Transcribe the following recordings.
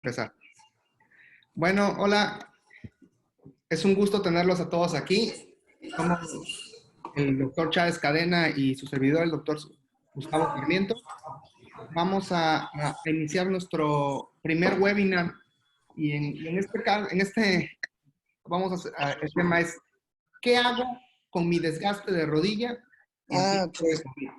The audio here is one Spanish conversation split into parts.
Empezar. Bueno, hola, es un gusto tenerlos a todos aquí. Somos el doctor Chávez Cadena y su servidor, el doctor Gustavo Sarmiento. Vamos a iniciar nuestro primer webinar y en este caso, el tema es ¿qué hago con mi desgaste de rodilla en tiempos de COVID?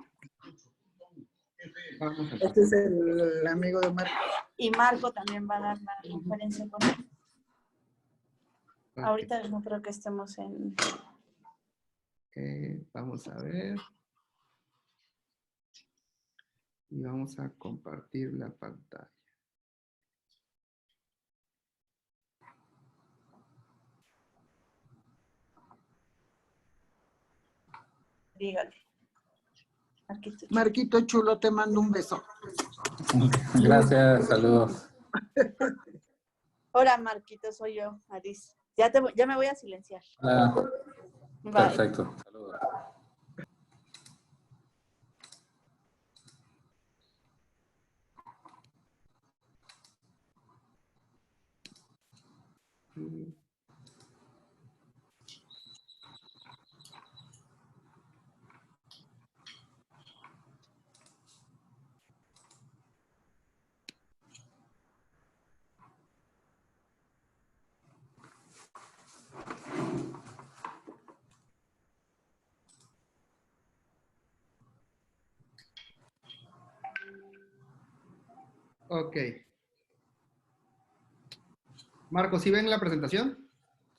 Este es el amigo de Marco. Y Marco también va a dar la conferencia con él. Ahorita no creo que estemos en... Vamos a ver. Y vamos a compartir la pantalla. Dígale. Marquito chulo, te mando un beso. Gracias, saludos. Hola, Marquito, soy yo, Aris. Ya me voy a silenciar. Hola. Bye. Perfecto, saludos. Ok. Marco, ¿sí ven la presentación?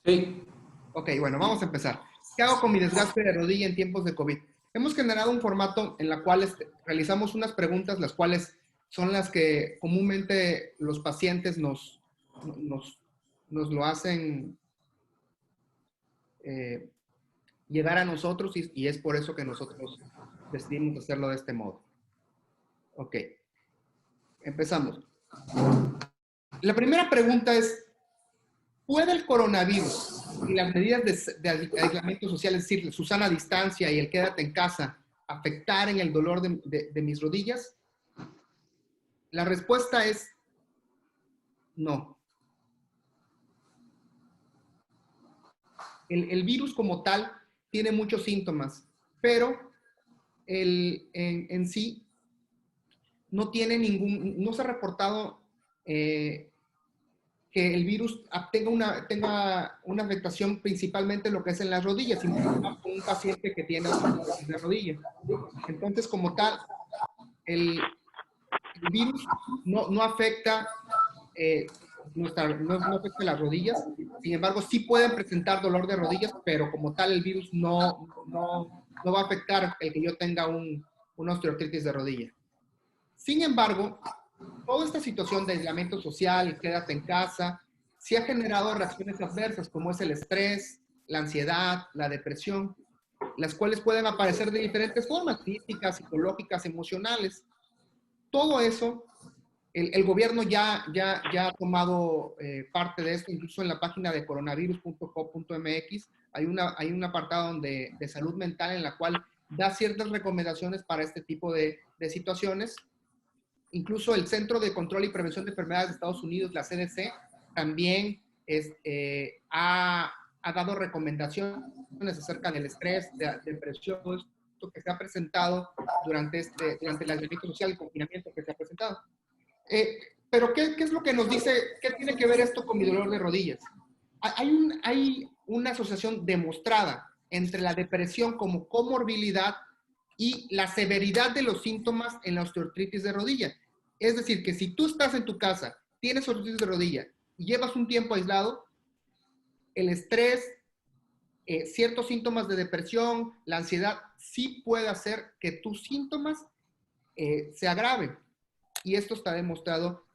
Sí. Ok, bueno, vamos a empezar. ¿Qué hago con mi desgaste de rodilla en tiempos de COVID? Hemos generado un formato en el cual realizamos unas preguntas, las cuales son las que comúnmente los pacientes nos lo hacen llegar a nosotros y es por eso que nosotros decidimos hacerlo de este modo. Ok, empezamos. La primera pregunta es, ¿puede el coronavirus y las medidas de aislamiento social, es decir, su sana distancia y el quédate en casa, afectar en el dolor de mis rodillas? La respuesta es no. El virus como tal tiene muchos síntomas, pero en sí no tiene no se ha reportado que el virus tenga una afectación principalmente en lo que es en las rodillas, sino con un paciente que tiene osteoporosis de rodilla. Entonces, como tal, el virus no afecta no afecta las rodillas. Sin embargo, sí pueden presentar dolor de rodillas, pero como tal el virus no va a afectar el que yo tenga una osteoartritis de rodilla. Sin embargo, toda esta situación de aislamiento social, quédate en casa, sí ha generado reacciones adversas como es el estrés, la ansiedad, la depresión, las cuales pueden aparecer de diferentes formas, físicas, psicológicas, emocionales. Todo eso, el gobierno ya ha tomado parte de esto, incluso en la página de coronavirus.gov.mx hay un apartado de salud mental en la cual da ciertas recomendaciones para este tipo de situaciones. Incluso el Centro de Control y Prevención de Enfermedades de Estados Unidos, la CDC, también ha dado recomendaciones acerca del estrés, de depresión, esto que se ha presentado durante el aislamiento social, el confinamiento que se ha presentado. Pero ¿qué es lo que nos dice? ¿Qué tiene que ver esto con mi dolor de rodillas? Hay una asociación demostrada entre la depresión como comorbilidad y la severidad de los síntomas en la osteoartritis de rodilla. Es decir, que si tú estás en tu casa, tienes osteoartritis de rodilla y llevas un tiempo aislado, el estrés, ciertos síntomas de depresión, la ansiedad, sí puede hacer que tus síntomas se agraven. Y esto está demostrado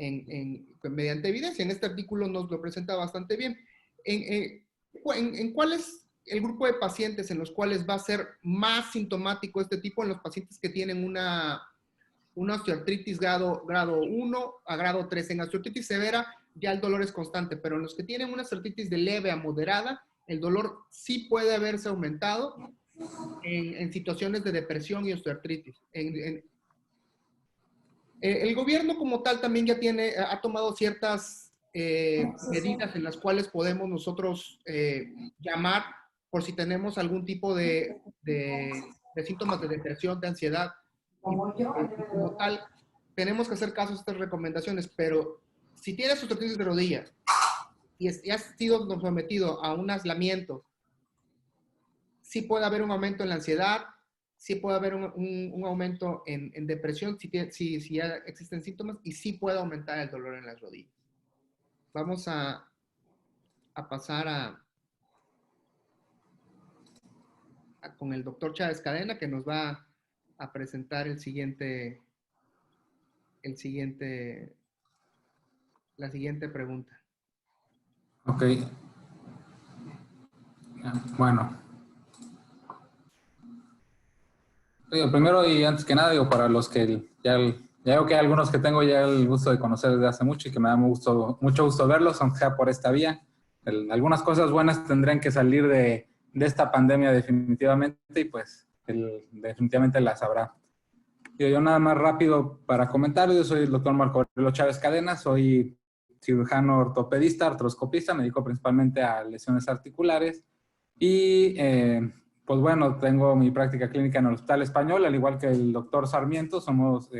mediante evidencia. En este artículo nos lo presenta bastante bien. ¿En cuál es el grupo de pacientes en los cuales va a ser más sintomático este tipo? En los pacientes que tienen una osteoartritis grado 1 a grado 3. En osteoartritis severa ya el dolor es constante, pero en los que tienen una osteoartritis de leve a moderada, el dolor sí puede haberse aumentado en situaciones de depresión y osteoartritis. El gobierno como tal también ya ha tomado ciertas medidas en las cuales podemos nosotros llamar por si tenemos algún tipo de síntomas de depresión, de ansiedad. Como tal, tenemos que hacer caso a estas recomendaciones, pero si tienes osteoartritis de rodillas y has sido sometido a un aislamiento, sí puede haber un aumento en la ansiedad, sí puede haber un aumento en depresión si ya existen síntomas y sí puede aumentar el dolor en las rodillas. Vamos a pasar con el doctor Chávez Cadena, que nos va a presentar la siguiente pregunta. Ok. Bueno. Primero y antes que nada, digo, para los que ya veo que hay algunos que tengo ya el gusto de conocer desde hace mucho y que me da mucho gusto verlos, aunque sea por esta vía. Algunas cosas buenas tendrían que salir de esta pandemia definitivamente y pues definitivamente las habrá. Yo nada más rápido para comentar, yo soy el doctor Marco Aurelio Chávez Cadena, soy cirujano ortopedista, artroscopista, me dedico principalmente a lesiones articulares y pues bueno, tengo mi práctica clínica en el Hospital Español, al igual que el doctor Sarmiento, somos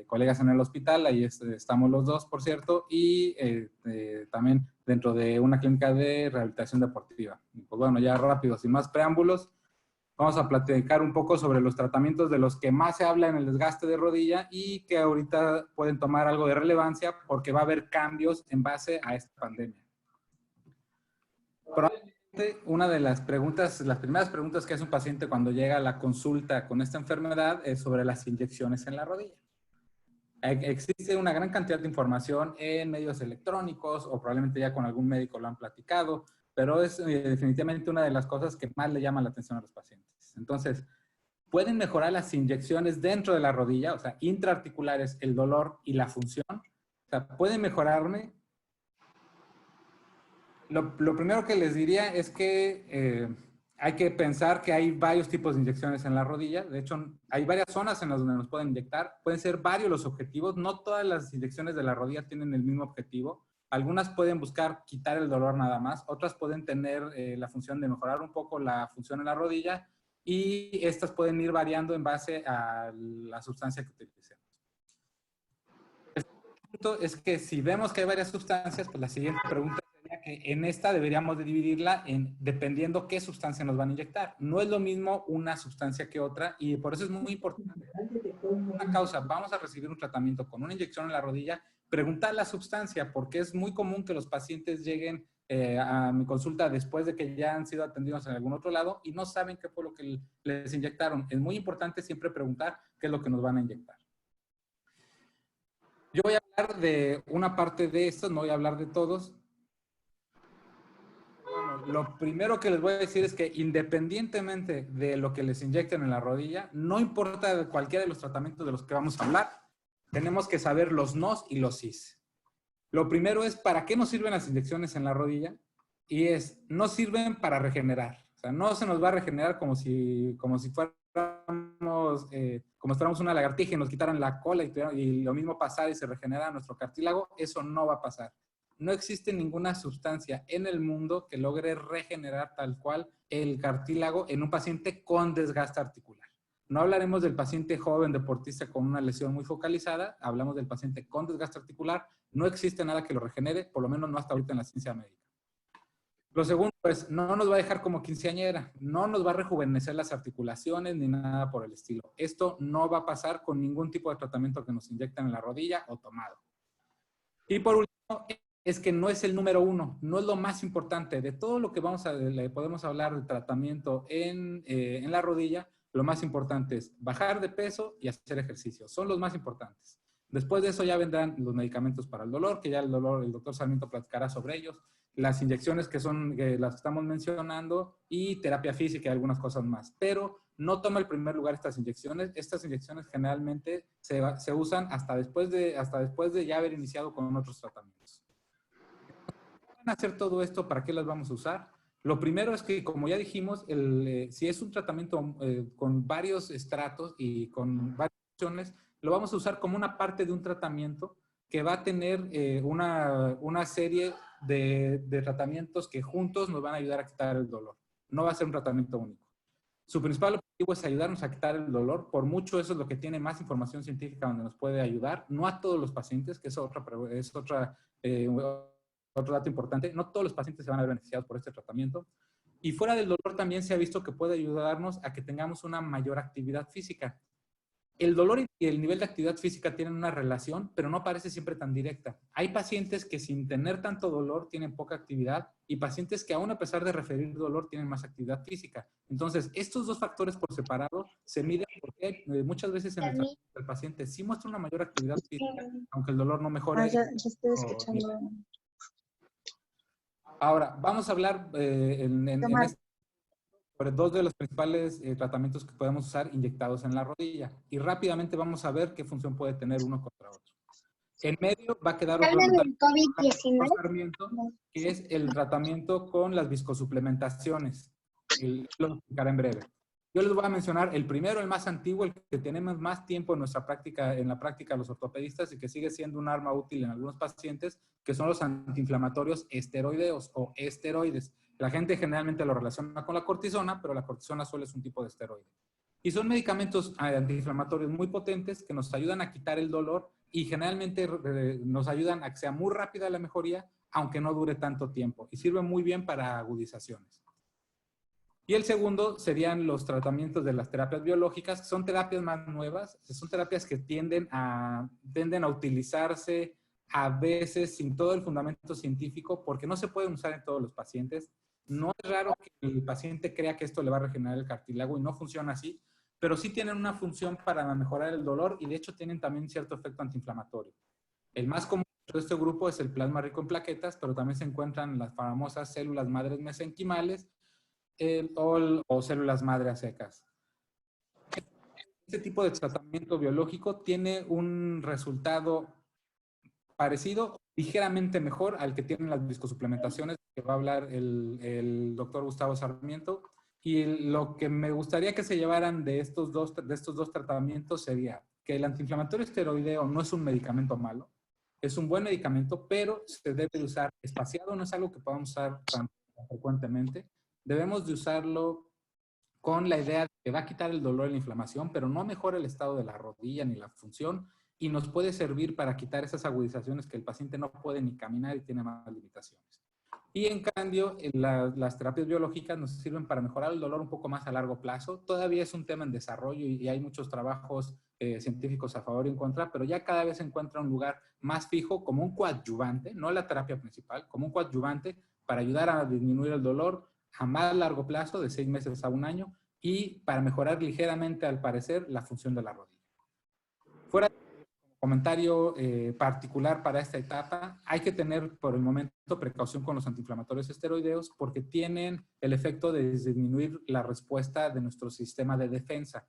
colegas en el hospital, ahí estamos los dos, por cierto, y también dentro de una clínica de rehabilitación deportiva. Y pues bueno, ya rápido, sin más preámbulos, vamos a platicar un poco sobre los tratamientos de los que más se habla en el desgaste de rodilla y que ahorita pueden tomar algo de relevancia porque va a haber cambios en base a esta pandemia. Una de las primeras preguntas que hace un paciente cuando llega a la consulta con esta enfermedad es sobre las inyecciones en la rodilla. Existe una gran cantidad de información en medios electrónicos o probablemente ya con algún médico lo han platicado, pero es definitivamente una de las cosas que más le llama la atención a los pacientes. Entonces, ¿pueden mejorar las inyecciones dentro de la rodilla? O sea, intraarticulares, el dolor y la función. O sea, ¿pueden mejorarme? Lo primero que les diría es que hay que pensar que hay varios tipos de inyecciones en la rodilla. De hecho, hay varias zonas en las donde nos pueden inyectar. Pueden ser varios los objetivos. No todas las inyecciones de la rodilla tienen el mismo objetivo. Algunas pueden buscar quitar el dolor nada más. Otras pueden tener la función de mejorar un poco la función en la rodilla. Y estas pueden ir variando en base a la sustancia que utilicemos. El punto es que si vemos que hay varias sustancias, pues la siguiente pregunta sería que en esta deberíamos de dividirla dependiendo qué sustancia nos van a inyectar. No es lo mismo una sustancia que otra y por eso es muy importante. Una causa, vamos a recibir un tratamiento con una inyección en la rodilla, preguntar la sustancia, porque es muy común que los pacientes lleguen a mi consulta después de que ya han sido atendidos en algún otro lado y no saben qué fue lo que les inyectaron. Es muy importante siempre preguntar qué es lo que nos van a inyectar. Yo voy a hablar de una parte de estos, no voy a hablar de todos. Bueno, lo primero que les voy a decir es que independientemente de lo que les inyecten en la rodilla, no importa cualquiera de los tratamientos de los que vamos a hablar, tenemos que saber los nos y los sís. Lo primero es, ¿para qué nos sirven las inyecciones en la rodilla? Y no sirven para regenerar. O sea, no se nos va a regenerar como si fuéramos una lagartija y nos quitaran la cola y lo mismo pasar y se regenera nuestro cartílago. Eso no va a pasar. No existe ninguna sustancia en el mundo que logre regenerar tal cual el cartílago en un paciente con desgaste articular. No hablaremos del paciente joven deportista con una lesión muy focalizada, hablamos del paciente con desgaste articular. No existe nada que lo regenere, por lo menos no hasta ahorita en la ciencia médica. Lo segundo, pues, no nos va a dejar como quinceañera, no nos va a rejuvenecer las articulaciones ni nada por el estilo. Esto no va a pasar con ningún tipo de tratamiento que nos inyectan en la rodilla o tomado. Y por último, es que no es el número uno, no es lo más importante. De todo lo que podemos hablar de tratamiento en la rodilla, lo más importante es bajar de peso y hacer ejercicio. Son los más importantes. Después de eso ya vendrán los medicamentos para el dolor, que ya el doctor Sarmiento platicará sobre ellos. Las inyecciones que son las que estamos mencionando y terapia física y algunas cosas más. Pero no toma el primer lugar estas inyecciones. Estas inyecciones generalmente se usan hasta después de ya haber iniciado con otros tratamientos. ¿Van a hacer todo esto? ¿Para qué las vamos a usar? Lo primero es que, como ya dijimos, si es un tratamiento con varios estratos y con varias opciones, lo vamos a usar como una parte de un tratamiento que va a tener una serie de tratamientos que juntos nos van a ayudar a quitar el dolor. No va a ser un tratamiento único. Su principal objetivo es ayudarnos a quitar el dolor. Por mucho eso es lo que tiene más información científica donde nos puede ayudar. No a todos los pacientes, que es otro dato importante. No todos los pacientes se van a ver beneficiados por este tratamiento. Y fuera del dolor también se ha visto que puede ayudarnos a que tengamos una mayor actividad física. El dolor y el nivel de actividad física tienen una relación, pero no parece siempre tan directa. Hay pacientes que sin tener tanto dolor tienen poca actividad y pacientes que aún a pesar de referir dolor tienen más actividad física. Entonces, estos dos factores por separado se miden porque muchas veces en el tratamiento del paciente sí muestra una mayor actividad física, aunque el dolor no mejore. Ya estoy escuchando. Ahora, vamos a hablar sobre dos de los principales tratamientos que podemos usar inyectados en la rodilla. Y rápidamente vamos a ver qué función puede tener uno contra otro. En medio va a quedar otro tratamiento, que es el tratamiento con las viscosuplementaciones. Lo explicaré en breve. Yo les voy a mencionar el primero, el más antiguo, el que tenemos más tiempo en nuestra práctica, en la práctica de los ortopedistas y que sigue siendo un arma útil en algunos pacientes, que son los antiinflamatorios esteroideos o esteroides. La gente generalmente lo relaciona con la cortisona, pero la cortisona solo es un tipo de esteroide. Y son medicamentos antiinflamatorios muy potentes que nos ayudan a quitar el dolor y generalmente nos ayudan a que sea muy rápida la mejoría, aunque no dure tanto tiempo. Y sirven muy bien para agudizaciones. Y el segundo serían los tratamientos de las terapias biológicas, que son terapias más nuevas, son terapias que tienden a utilizarse a veces sin todo el fundamento científico, porque no se pueden usar en todos los pacientes. No es raro que el paciente crea que esto le va a regenerar el cartílago y no funciona así, pero sí tienen una función para mejorar el dolor y de hecho tienen también cierto efecto antiinflamatorio. El más común de este grupo es el plasma rico en plaquetas, pero también se encuentran las famosas células madres mesenquimales, o células madre a secas. Este tipo de tratamiento biológico tiene un resultado parecido, ligeramente mejor al que tienen las viscosuplementaciones, que va a hablar el doctor Gustavo Sarmiento. Y lo que me gustaría que se llevaran de estos dos tratamientos sería que el antiinflamatorio esteroideo no es un medicamento malo, es un buen medicamento, pero se debe usar espaciado, no es algo que podamos usar tan frecuentemente. Debemos de usarlo con la idea de que va a quitar el dolor y la inflamación, pero no mejora el estado de la rodilla ni la función y nos puede servir para quitar esas agudizaciones que el paciente no puede ni caminar y tiene más limitaciones. Y en cambio, las terapias biológicas nos sirven para mejorar el dolor un poco más a largo plazo. Todavía es un tema en desarrollo y hay muchos trabajos científicos a favor y en contra, pero ya cada vez se encuentra un lugar más fijo como un coadyuvante, no la terapia principal, como un coadyuvante para ayudar a disminuir el dolor a más largo plazo, de 6 meses a 1 año, y para mejorar ligeramente, al parecer, la función de la rodilla. Fuera de comentario particular para esta etapa, hay que tener por el momento precaución con los antiinflamatorios esteroideos porque tienen el efecto de disminuir la respuesta de nuestro sistema de defensa.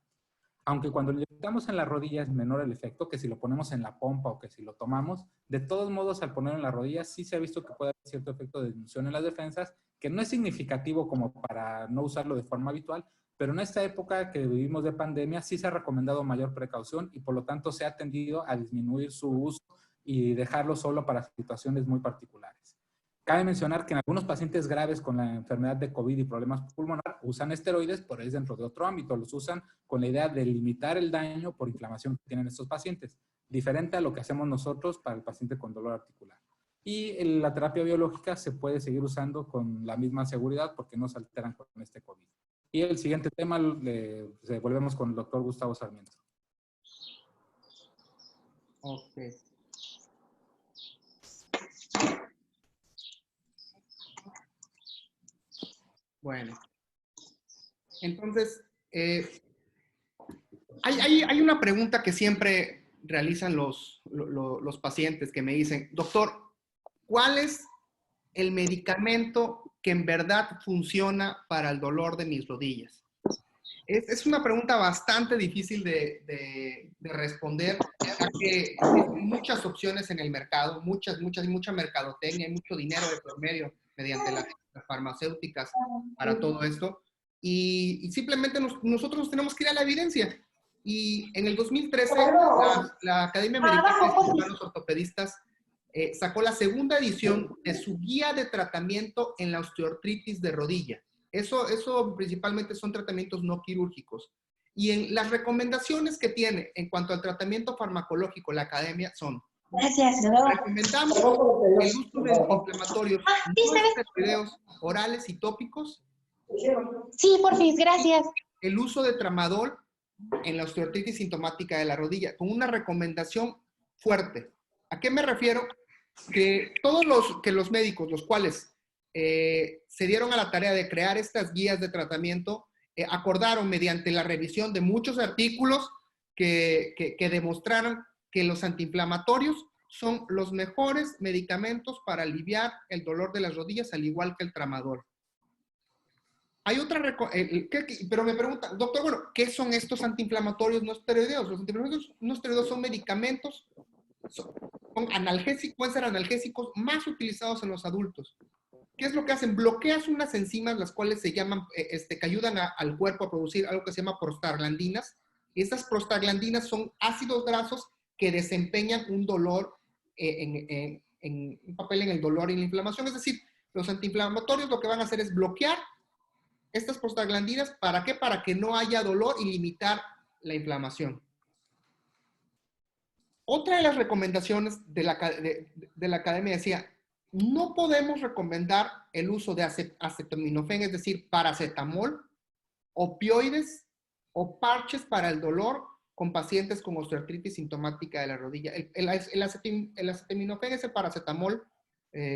Aunque cuando lo inyectamos en la rodilla es menor el efecto que si lo ponemos en la pompa o que si lo tomamos, de todos modos al ponerlo en la rodilla sí se ha visto que puede haber cierto efecto de disminución en las defensas, que no es significativo como para no usarlo de forma habitual, pero en esta época que vivimos de pandemia sí se ha recomendado mayor precaución y por lo tanto se ha tendido a disminuir su uso y dejarlo solo para situaciones muy particulares. Cabe mencionar que en algunos pacientes graves con la enfermedad de COVID y problemas pulmonares usan esteroides, pero es dentro de otro ámbito. Los usan con la idea de limitar el daño por inflamación que tienen estos pacientes, diferente a lo que hacemos nosotros para el paciente con dolor articular. Y la terapia biológica se puede seguir usando con la misma seguridad porque no se alteran con este COVID. Y el siguiente tema, volvemos con el doctor Gustavo Sarmiento. Ok. Bueno. Entonces, hay una pregunta que siempre realizan los pacientes que me dicen, doctor, ¿cuál es el medicamento que en verdad funciona para el dolor de mis rodillas? Es una pregunta bastante difícil de responder, ya que hay muchas opciones en el mercado, mucha mercadotecnia, hay mucho dinero de por medio mediante las farmacéuticas para todo esto. Y simplemente nosotros tenemos que ir a la evidencia. Y en el 2013, la Academia Americana de Cirujanos Ortopedistas sacó la segunda edición de su guía de tratamiento en la osteoartritis de rodilla. Eso principalmente son tratamientos no quirúrgicos. Y en las recomendaciones que tiene en cuanto al tratamiento farmacológico la academia son: Gracias. recomendamos el uso de antiinflamatorios no esteroideos orales y tópicos, Sí, porfis, gracias. el uso de tramadol en la osteoartritis sintomática de la rodilla, con una recomendación fuerte. ¿A qué me refiero? Que todos los médicos, los cuales se dieron a la tarea de crear estas guías de tratamiento, acordaron mediante la revisión de muchos artículos que demostraron que los antiinflamatorios son los mejores medicamentos para aliviar el dolor de las rodillas, al igual que el tramadol. Hay otra, pero me preguntan, doctor, bueno, ¿qué son estos antiinflamatorios no esteroideos? Los antiinflamatorios no esteroideos son medicamentos, son analgésicos, pueden ser analgésicos más utilizados en los adultos. ¿Qué es lo que hacen? Bloqueas unas enzimas, las cuales se llaman, que ayudan al cuerpo a producir algo que se llama prostaglandinas. Y estas prostaglandinas son ácidos grasos que desempeñan un dolor, un papel en el dolor y la inflamación. Es decir, los antiinflamatorios lo que van a hacer es bloquear estas prostaglandinas. ¿Para qué? Para que no haya dolor y limitar la inflamación. Otra de las recomendaciones de la academia decía: no podemos recomendar el uso de acetaminofén, es decir, paracetamol, opioides o parches para el dolor con pacientes con osteoartritis sintomática de la rodilla. El acetaminofén es el paracetamol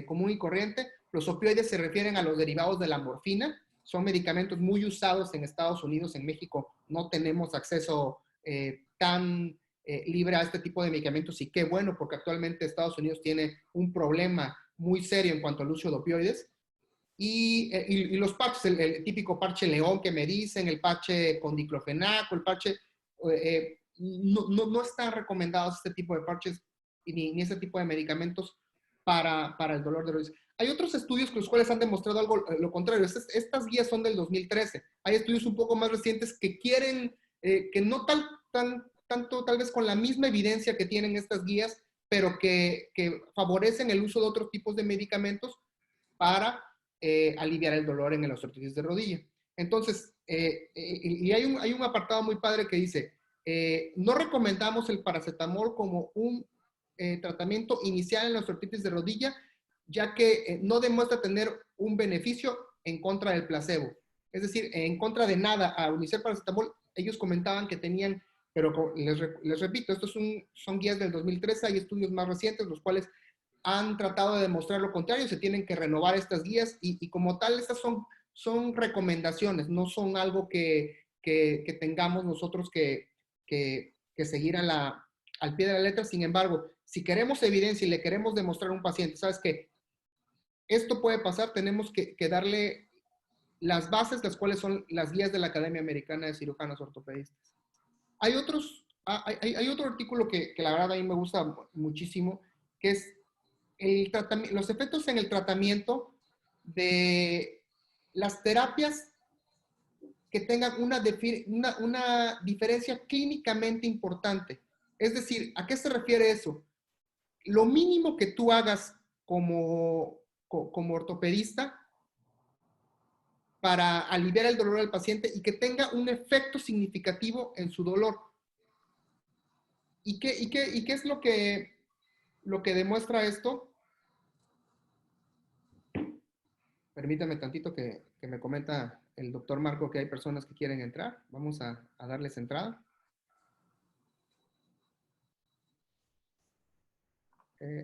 común y corriente. Los opioides se refieren a los derivados de la morfina. Son medicamentos muy usados en Estados Unidos. En México no tenemos acceso tan libre a este tipo de medicamentos, y qué bueno, porque actualmente Estados Unidos tiene un problema muy serio en cuanto al uso de opioides. Y los parches, el típico parche León que me dicen, el parche con diclofenaco, el parche, no están recomendados este tipo de parches ni este tipo de medicamentos para el dolor de rodillas. Hay otros estudios con los cuales han demostrado algo lo contrario. Estas guías son del 2013. Hay estudios un poco más recientes que quieren, que no tanto tal vez con la misma evidencia que tienen estas guías, pero que favorecen el uso de otros tipos de medicamentos para aliviar el dolor en la osteoartritis de rodilla. Entonces, y hay un apartado muy padre que dice: no recomendamos el paracetamol como un tratamiento inicial en la osteoartritis de rodilla, ya que no demuestra tener un beneficio en contra del placebo. Es decir, en contra de nada. A utilizar paracetamol, ellos comentaban que tenían, pero les repito, estos son guías del 2013, hay estudios más recientes, los cuales han tratado de demostrar lo contrario. Se tienen que renovar estas guías y como tal, estas son recomendaciones, no son algo que tengamos nosotros que seguir al pie de la letra. Sin embargo, si queremos evidencia y le queremos demostrar a un paciente, ¿sabes qué? Esto puede pasar, tenemos que darle las bases, las cuales son las guías de la Academia Americana de Cirujanos Ortopedistas. Hay otro artículo que la verdad a mí me gusta muchísimo, que es los efectos en el tratamiento de las terapias que tengan una diferencia clínicamente importante. Es decir, ¿a qué se refiere eso? Lo mínimo que tú hagas como ortopedista para aliviar el dolor del paciente y que tenga un efecto significativo en su dolor. ¿Y qué es lo que demuestra esto? Permítame tantito que me comenta el doctor Marco que hay personas que quieren entrar. Vamos a darles entrada.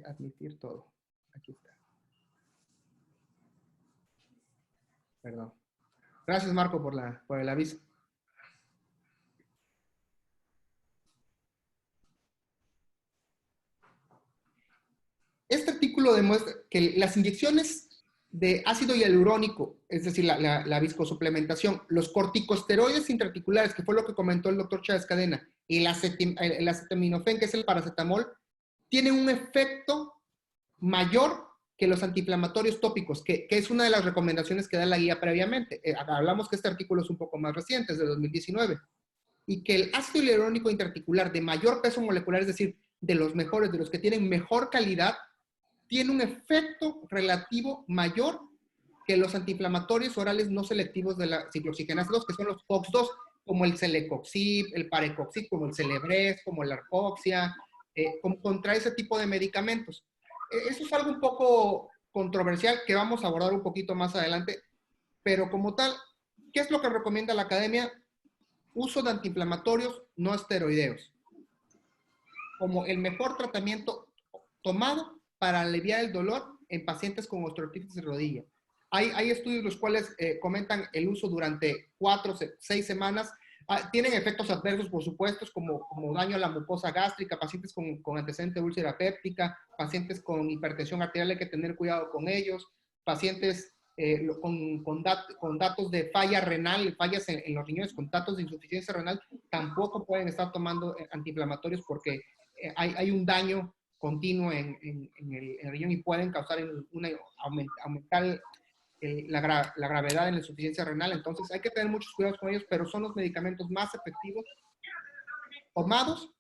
Admitir todo. Aquí está. Perdón. Gracias, Marco, por el aviso. Este artículo demuestra que las inyecciones de ácido hialurónico, es decir, la viscosuplementación, los corticosteroides intraarticulares, que fue lo que comentó el doctor Chávez Cadena, y el acetaminofén, que es el paracetamol, tienen un efecto mayor que los antiinflamatorios tópicos, que es una de las recomendaciones que da la guía previamente. Hablamos que este artículo es un poco más reciente, es de 2019. y que el ácido hialurónico intraarticular de mayor peso molecular, es decir, de los mejores, de los que tienen mejor calidad, tiene un efecto relativo mayor que los antiinflamatorios orales no selectivos de la ciclooxigenasa 2, que son los COX-2, como el Celecoxib, el Parecoxib, como el Celebrex, como la Arcoxia, contra ese tipo de medicamentos. Eso es algo un poco controversial que vamos a abordar un poquito más adelante, pero como tal, ¿qué es lo que recomienda la academia? Uso de antiinflamatorios no esteroideos como el mejor tratamiento tomado para aliviar el dolor en pacientes con osteoartritis de rodilla. Hay estudios los cuales comentan el uso durante 4 o 6 semanas. Tienen efectos adversos, por supuesto, como daño a la mucosa gástrica, pacientes con antecedente de úlcera péptica, pacientes con hipertensión arterial, hay que tener cuidado con ellos, pacientes con datos de falla renal, fallas en los riñones, con datos de insuficiencia renal, tampoco pueden estar tomando antiinflamatorios porque hay un daño continuo en el riñón y pueden causar aumentar la gravedad en la insuficiencia renal. Entonces hay que tener muchos cuidados con ellos, pero son los medicamentos más efectivos tomados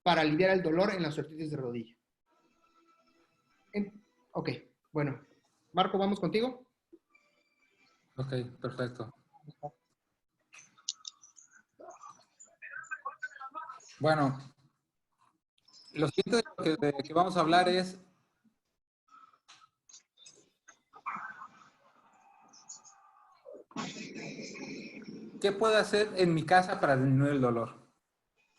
para aliviar el dolor en la osteoartritis de rodilla. Ok, bueno. Marco, ¿vamos contigo? Ok, perfecto. Bueno, lo siguiente de que vamos a hablar es ¿qué puedo hacer en mi casa para disminuir el dolor?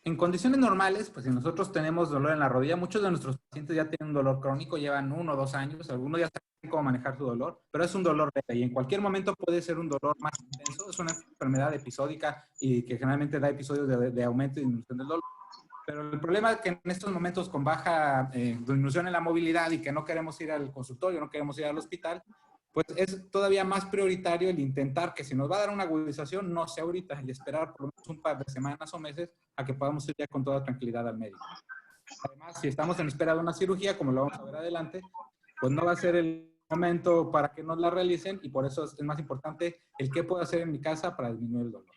En condiciones normales, pues si nosotros tenemos dolor en la rodilla, muchos de nuestros pacientes ya tienen un dolor crónico, llevan 1 o 2 años, algunos ya saben cómo manejar su dolor, pero es un dolor leve y en cualquier momento puede ser un dolor más intenso, es una enfermedad episódica y que generalmente da episodios de aumento y disminución del dolor. Pero el problema es que en estos momentos con baja disminución en la movilidad y que no queremos ir al consultorio, no queremos ir al hospital, pues es todavía más prioritario el intentar que si nos va a dar una agudización, no sea ahorita y esperar por lo menos un par de semanas o meses a que podamos ir ya con toda tranquilidad al médico. Además, si estamos en espera de una cirugía, como lo vamos a ver adelante, pues no va a ser el momento para que nos la realicen y por eso es más importante el qué puedo hacer en mi casa para disminuir el dolor.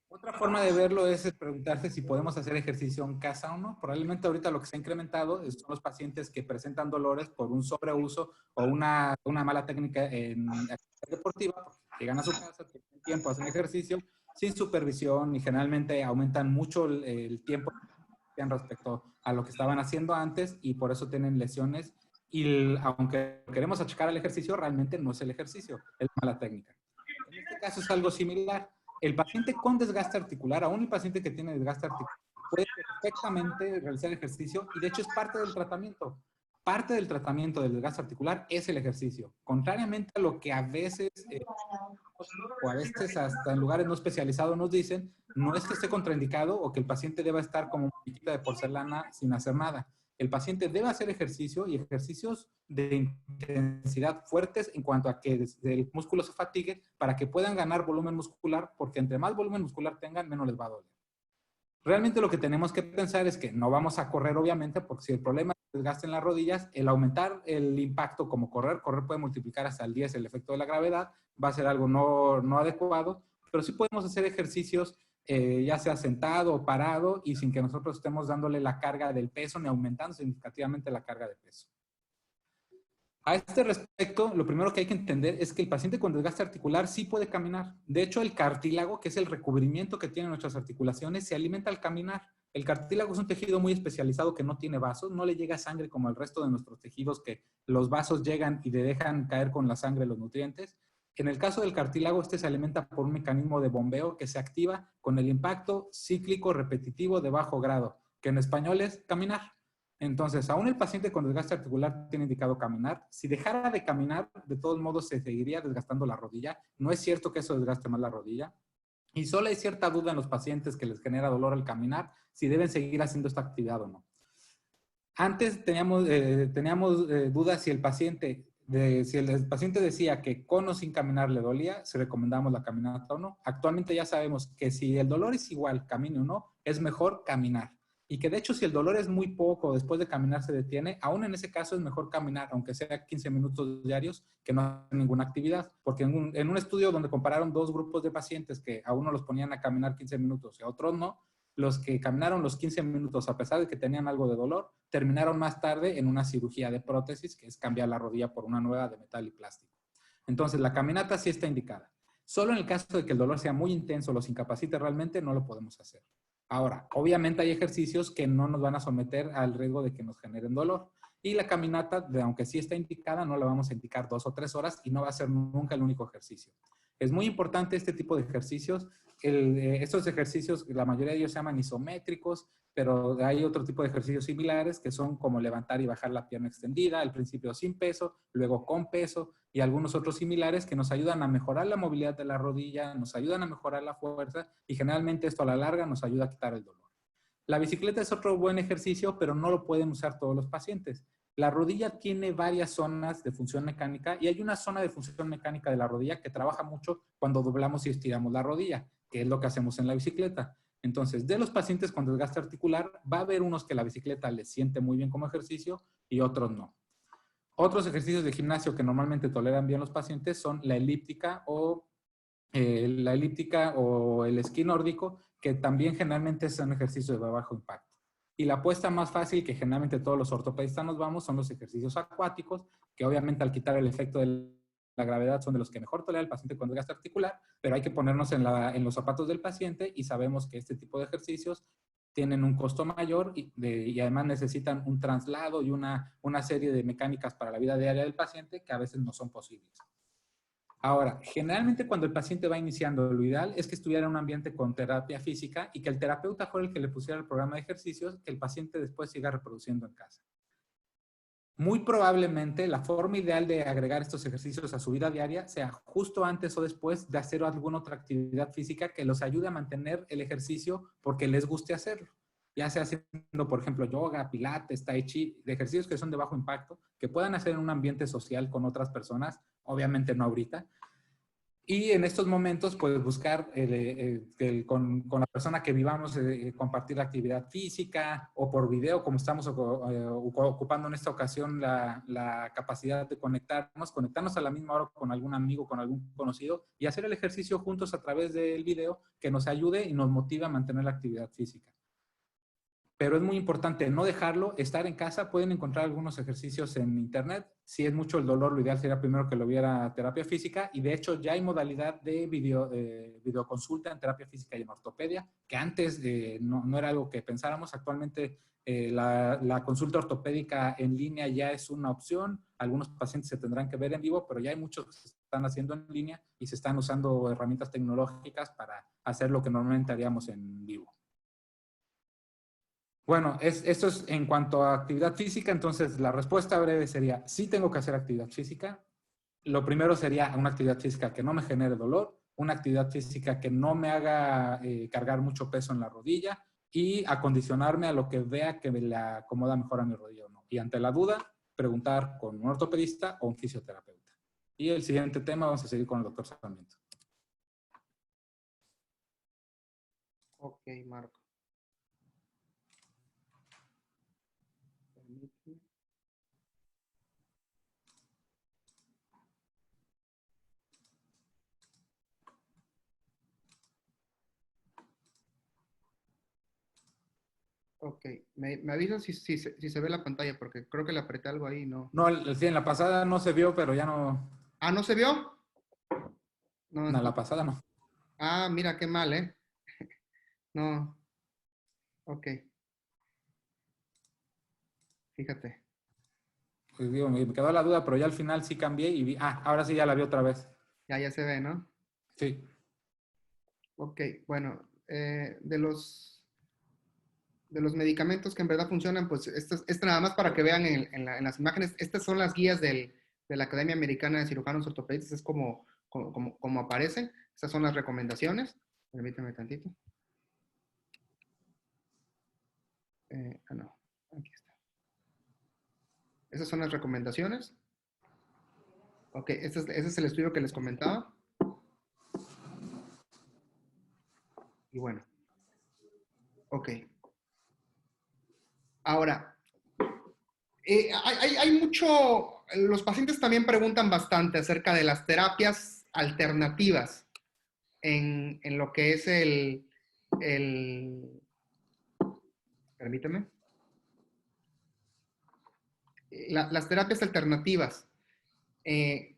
Otra forma de verlo es preguntarse si podemos hacer ejercicio en casa o no. Probablemente ahorita lo que se ha incrementado son los pacientes que presentan dolores por un sobreuso o una mala técnica en actividad deportiva. Llegan a su casa, tienen tiempo, hacen ejercicio sin supervisión y generalmente aumentan mucho el tiempo respecto a lo que estaban haciendo antes y por eso tienen lesiones. Y aunque queremos achacar al ejercicio, realmente no es el ejercicio, es mala técnica. En este caso es algo similar. El paciente con desgaste articular, aún el paciente que tiene desgaste articular, puede perfectamente realizar ejercicio y de hecho es parte del tratamiento. Parte del tratamiento del desgaste articular es el ejercicio. Contrariamente a lo que a veces, o a veces hasta en lugares no especializados nos dicen, no es que esté contraindicado o que el paciente deba estar como muñequita de porcelana sin hacer nada. El paciente debe hacer ejercicio y ejercicios de intensidad fuertes en cuanto a que el músculo se fatigue para que puedan ganar volumen muscular, porque entre más volumen muscular tengan, menos les va a doler. Realmente lo que tenemos que pensar es que no vamos a correr, obviamente, porque si el problema es el desgaste en las rodillas, el aumentar el impacto como correr puede multiplicar hasta el 10 el efecto de la gravedad, va a ser algo no adecuado, pero sí podemos hacer ejercicios ya sea sentado o parado y sin que nosotros estemos dándole la carga del peso ni aumentando significativamente la carga de peso. A este respecto, lo primero que hay que entender es que el paciente con desgaste articular sí puede caminar. De hecho, el cartílago, que es el recubrimiento que tienen nuestras articulaciones, se alimenta al caminar. El cartílago es un tejido muy especializado que no tiene vasos, no le llega sangre como el resto de nuestros tejidos, que los vasos llegan y le dejan caer con la sangre los nutrientes. En el caso del cartílago, este se alimenta por un mecanismo de bombeo que se activa con el impacto cíclico repetitivo de bajo grado, que en español es caminar. Entonces, aún el paciente con desgaste articular tiene indicado caminar. Si dejara de caminar, de todos modos se seguiría desgastando la rodilla. No es cierto que eso desgaste más la rodilla. Y solo hay cierta duda en los pacientes que les genera dolor al caminar, si deben seguir haciendo esta actividad o no. Antes teníamos dudas si el paciente decía que con o sin caminar le dolía, si recomendamos la caminata o no. Actualmente ya sabemos que si el dolor es igual, camine o no, es mejor caminar. Y que de hecho si el dolor es muy poco, después de caminar se detiene, aún en ese caso es mejor caminar, aunque sea 15 minutos diarios, que no hacer ninguna actividad. Porque en un estudio donde compararon dos grupos de pacientes que a uno los ponían a caminar 15 minutos y a otros no, los que caminaron los 15 minutos, a pesar de que tenían algo de dolor, terminaron más tarde en una cirugía de prótesis, que es cambiar la rodilla por una nueva de metal y plástico. Entonces, la caminata sí está indicada. Solo en el caso de que el dolor sea muy intenso, los incapacite realmente, no lo podemos hacer. Ahora, obviamente hay ejercicios que no nos van a someter al riesgo de que nos generen dolor. Y la caminata, aunque sí está indicada, no la vamos a indicar 2 o 3 horas y no va a ser nunca el único ejercicio. Es muy importante este tipo de ejercicios. Estos ejercicios, la mayoría de ellos se llaman isométricos, pero hay otro tipo de ejercicios similares que son como levantar y bajar la pierna extendida, al principio sin peso, luego con peso, y algunos otros similares que nos ayudan a mejorar la movilidad de la rodilla, nos ayudan a mejorar la fuerza y generalmente esto a la larga nos ayuda a quitar el dolor. La bicicleta es otro buen ejercicio, pero no lo pueden usar todos los pacientes. La rodilla tiene varias zonas de función mecánica y hay una zona de función mecánica de la rodilla que trabaja mucho cuando doblamos y estiramos la rodilla, que es lo que hacemos en la bicicleta. Entonces, de los pacientes con desgaste articular, va a haber unos que la bicicleta les siente muy bien como ejercicio y otros no. Otros ejercicios de gimnasio que normalmente toleran bien los pacientes son la elíptica o el esquí nórdico, que también generalmente son ejercicios de bajo impacto. Y la apuesta más fácil que generalmente todos los ortopedistas nos vamos son los ejercicios acuáticos, que obviamente al quitar el efecto de la gravedad son de los que mejor tolera el paciente con desgaste articular, pero hay que ponernos en los zapatos del paciente y sabemos que este tipo de ejercicios tienen un costo mayor y además necesitan un traslado y una serie de mecánicas para la vida diaria del paciente que a veces no son posibles. Ahora, generalmente cuando el paciente va iniciando, lo ideal es que estuviera en un ambiente con terapia física y que el terapeuta fuera el que le pusiera el programa de ejercicios que el paciente después siga reproduciendo en casa. Muy probablemente la forma ideal de agregar estos ejercicios a su vida diaria sea justo antes o después de hacer alguna otra actividad física que los ayude a mantener el ejercicio porque les guste hacerlo. Ya sea haciendo, por ejemplo, yoga, pilates, tai chi, de ejercicios que son de bajo impacto, que puedan hacer en un ambiente social con otras personas, obviamente no ahorita. Y en estos momentos, pues buscar con la persona que vivamos, compartir la actividad física o por video, como estamos ocupando en esta ocasión la capacidad de conectarnos a la misma hora con algún amigo, con algún conocido y hacer el ejercicio juntos a través del video que nos ayude y nos motive a mantener la actividad física. Pero es muy importante no dejarlo, estar en casa. Pueden encontrar algunos ejercicios en internet. Si es mucho el dolor, lo ideal sería primero que lo viera terapia física. Y de hecho ya hay modalidad de videoconsulta en terapia física y en ortopedia, que antes no era algo que pensáramos. Actualmente la consulta ortopédica en línea ya es una opción. Algunos pacientes se tendrán que ver en vivo, pero ya hay muchos que se están haciendo en línea y se están usando herramientas tecnológicas para hacer lo que normalmente haríamos en vivo. Bueno, esto es en cuanto a actividad física. Entonces la respuesta breve sería, sí tengo que hacer actividad física. Lo primero sería una actividad física que no me genere dolor, una actividad física que no me haga cargar mucho peso en la rodilla y acondicionarme a lo que vea que me la acomoda mejor a mi rodilla o no. Y ante la duda, preguntar con un ortopedista o un fisioterapeuta. Y el siguiente tema vamos a seguir con el doctor Sarmiento. Ok, Marco. Ok, me avisan si se ve la pantalla, porque creo que le apreté algo ahí, ¿no? No, en la pasada no se vio, pero ya no. Ah, ¿no se vio? No, En la pasada no. ah, mira, qué mal, ¿eh? No, ok, fíjate. Pues digo, me quedó la duda, pero ya al final sí cambié y vi. Ah, ahora sí ya la vi otra vez. Ya se ve, ¿no? Sí. Ok, bueno, de los medicamentos que en verdad funcionan, pues esto nada más para que vean en las imágenes. Estas son las guías de la Academia Americana de Cirujanos Ortopedistas, es como aparecen. Estas son las recomendaciones. Permíteme tantito. No, aquí está. Esas son las recomendaciones. Ok, ese es el estudio que les comentaba. Y bueno, ok. Ahora, hay mucho, los pacientes también preguntan bastante acerca de las terapias alternativas en lo que es permíteme, las terapias alternativas. ¿Qué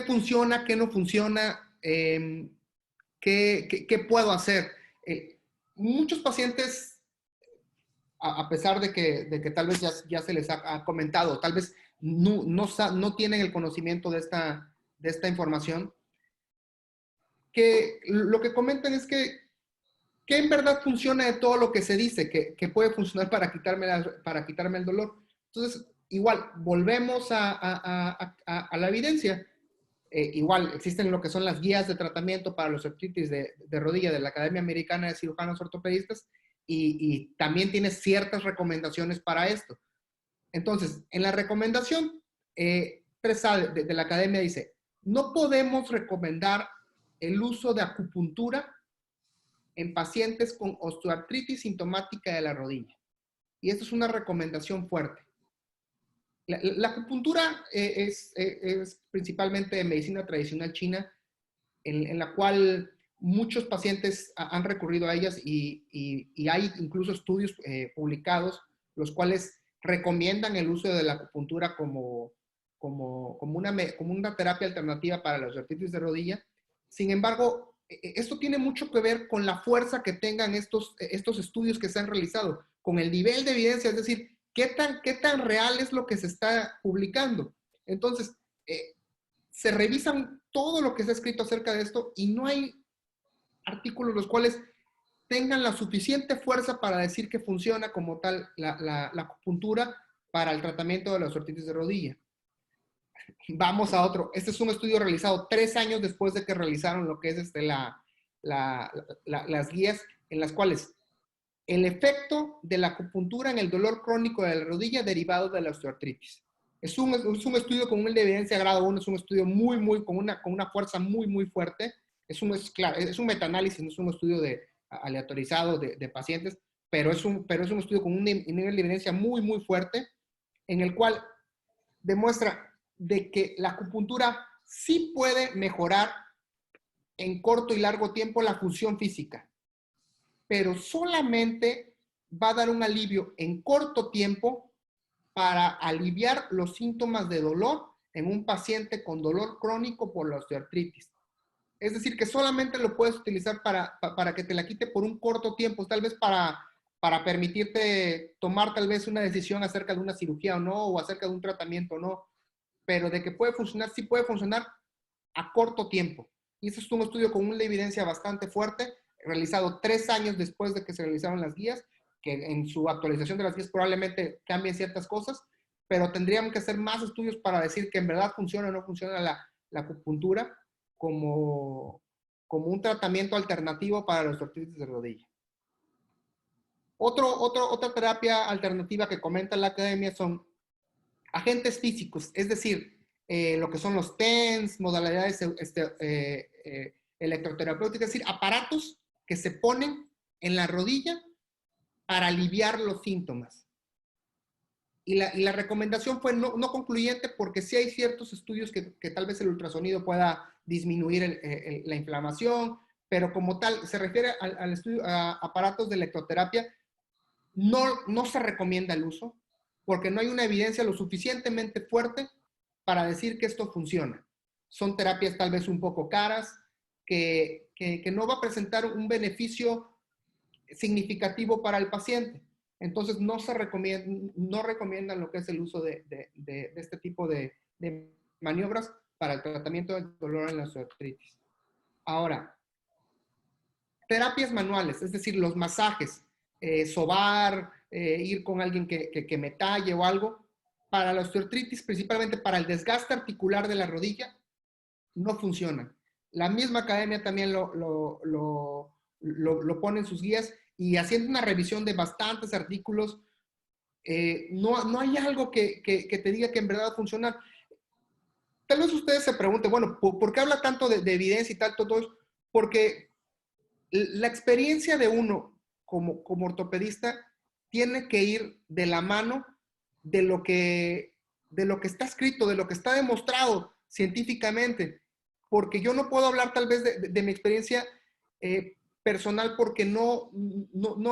funciona? ¿Qué no funciona? ¿Qué puedo hacer? Muchos pacientes, a pesar de que tal vez ya se les ha comentado, tal vez no tienen el conocimiento de esta información, que lo que comentan es que en verdad funciona de todo lo que se dice, que puede funcionar para quitarme el dolor. Entonces, igual, volvemos a la evidencia. Igual, existen lo que son las guías de tratamiento para los artritis de rodilla de la Academia Americana de Cirujanos Ortopedistas y también tiene ciertas recomendaciones para esto. Entonces, en la recomendación 3A de la Academia dice, no podemos recomendar el uso de acupuntura en pacientes con osteoartritis sintomática de la rodilla. Y esto es una recomendación fuerte. La acupuntura es principalmente de medicina tradicional china, en la cual muchos pacientes han recurrido a ellas y hay incluso estudios publicados, los cuales recomiendan el uso de la acupuntura como una terapia alternativa para la osteoartritis de rodilla. Sin embargo, esto tiene mucho que ver con la fuerza que tengan estos estudios que se han realizado, con el nivel de evidencia, es decir, ¿qué tan real es lo que se está publicando? Entonces, se revisan todo lo que se ha escrito acerca de esto y no hay artículos los cuales tengan la suficiente fuerza para decir que funciona como tal la acupuntura para el tratamiento de la osteoartritis de rodilla. Vamos a otro. Este es un estudio realizado 3 años después de que realizaron lo que es las guías en las cuales el efecto de la acupuntura en el dolor crónico de la rodilla derivado de la osteoartritis. Es un estudio con un nivel de evidencia grado 1, es un estudio con una fuerza muy fuerte. Es un metaanálisis, no es un estudio aleatorizado de pacientes, pero es un estudio con un nivel de evidencia muy fuerte, en el cual demuestra de que la acupuntura sí puede mejorar en corto y largo tiempo la función física, pero solamente va a dar un alivio en corto tiempo para aliviar los síntomas de dolor en un paciente con dolor crónico por la osteoartritis. Es decir, que solamente lo puedes utilizar para que te la quite por un corto tiempo, tal vez para permitirte tomar tal vez una decisión acerca de una cirugía o no, o acerca de un tratamiento o no, pero de que puede funcionar, sí puede funcionar a corto tiempo. Y este es un estudio con una evidencia bastante fuerte, realizado 3 años después de que se realizaron las guías, que en su actualización de las guías probablemente cambien ciertas cosas, pero tendríamos que hacer más estudios para decir que en verdad funciona o no funciona la acupuntura como un tratamiento alternativo para la osteoartritis de rodilla. Otra terapia alternativa que comenta la academia son agentes físicos, es decir, lo que son los TENS, modalidades electroterapéuticas, es decir, aparatos que se ponen en la rodilla para aliviar los síntomas. Y la recomendación fue no concluyente porque sí hay ciertos estudios que tal vez el ultrasonido pueda disminuir la inflamación, pero como tal, se refiere al estudio a aparatos de electroterapia, no se recomienda el uso porque no hay una evidencia lo suficientemente fuerte para decir que esto funciona. Son terapias tal vez un poco caras, que no va a presentar un beneficio significativo para el paciente. Entonces no recomiendan lo que es el uso de este tipo de maniobras para el tratamiento del dolor en la osteoartritis. Ahora, terapias manuales, es decir, los masajes, sobar, ir con alguien que me talle o algo, para la osteoartritis, principalmente para el desgaste articular de la rodilla, no funcionan. La misma academia también lo pone en sus guías y haciendo una revisión de bastantes artículos, no hay algo que te diga que en verdad funciona. Tal vez ustedes se pregunten, bueno, ¿por qué habla tanto de evidencia y tal, todo eso? Porque la experiencia de uno como ortopedista tiene que ir de la mano de lo que está escrito, de lo que está demostrado científicamente, porque yo no puedo hablar tal vez de mi experiencia personal porque no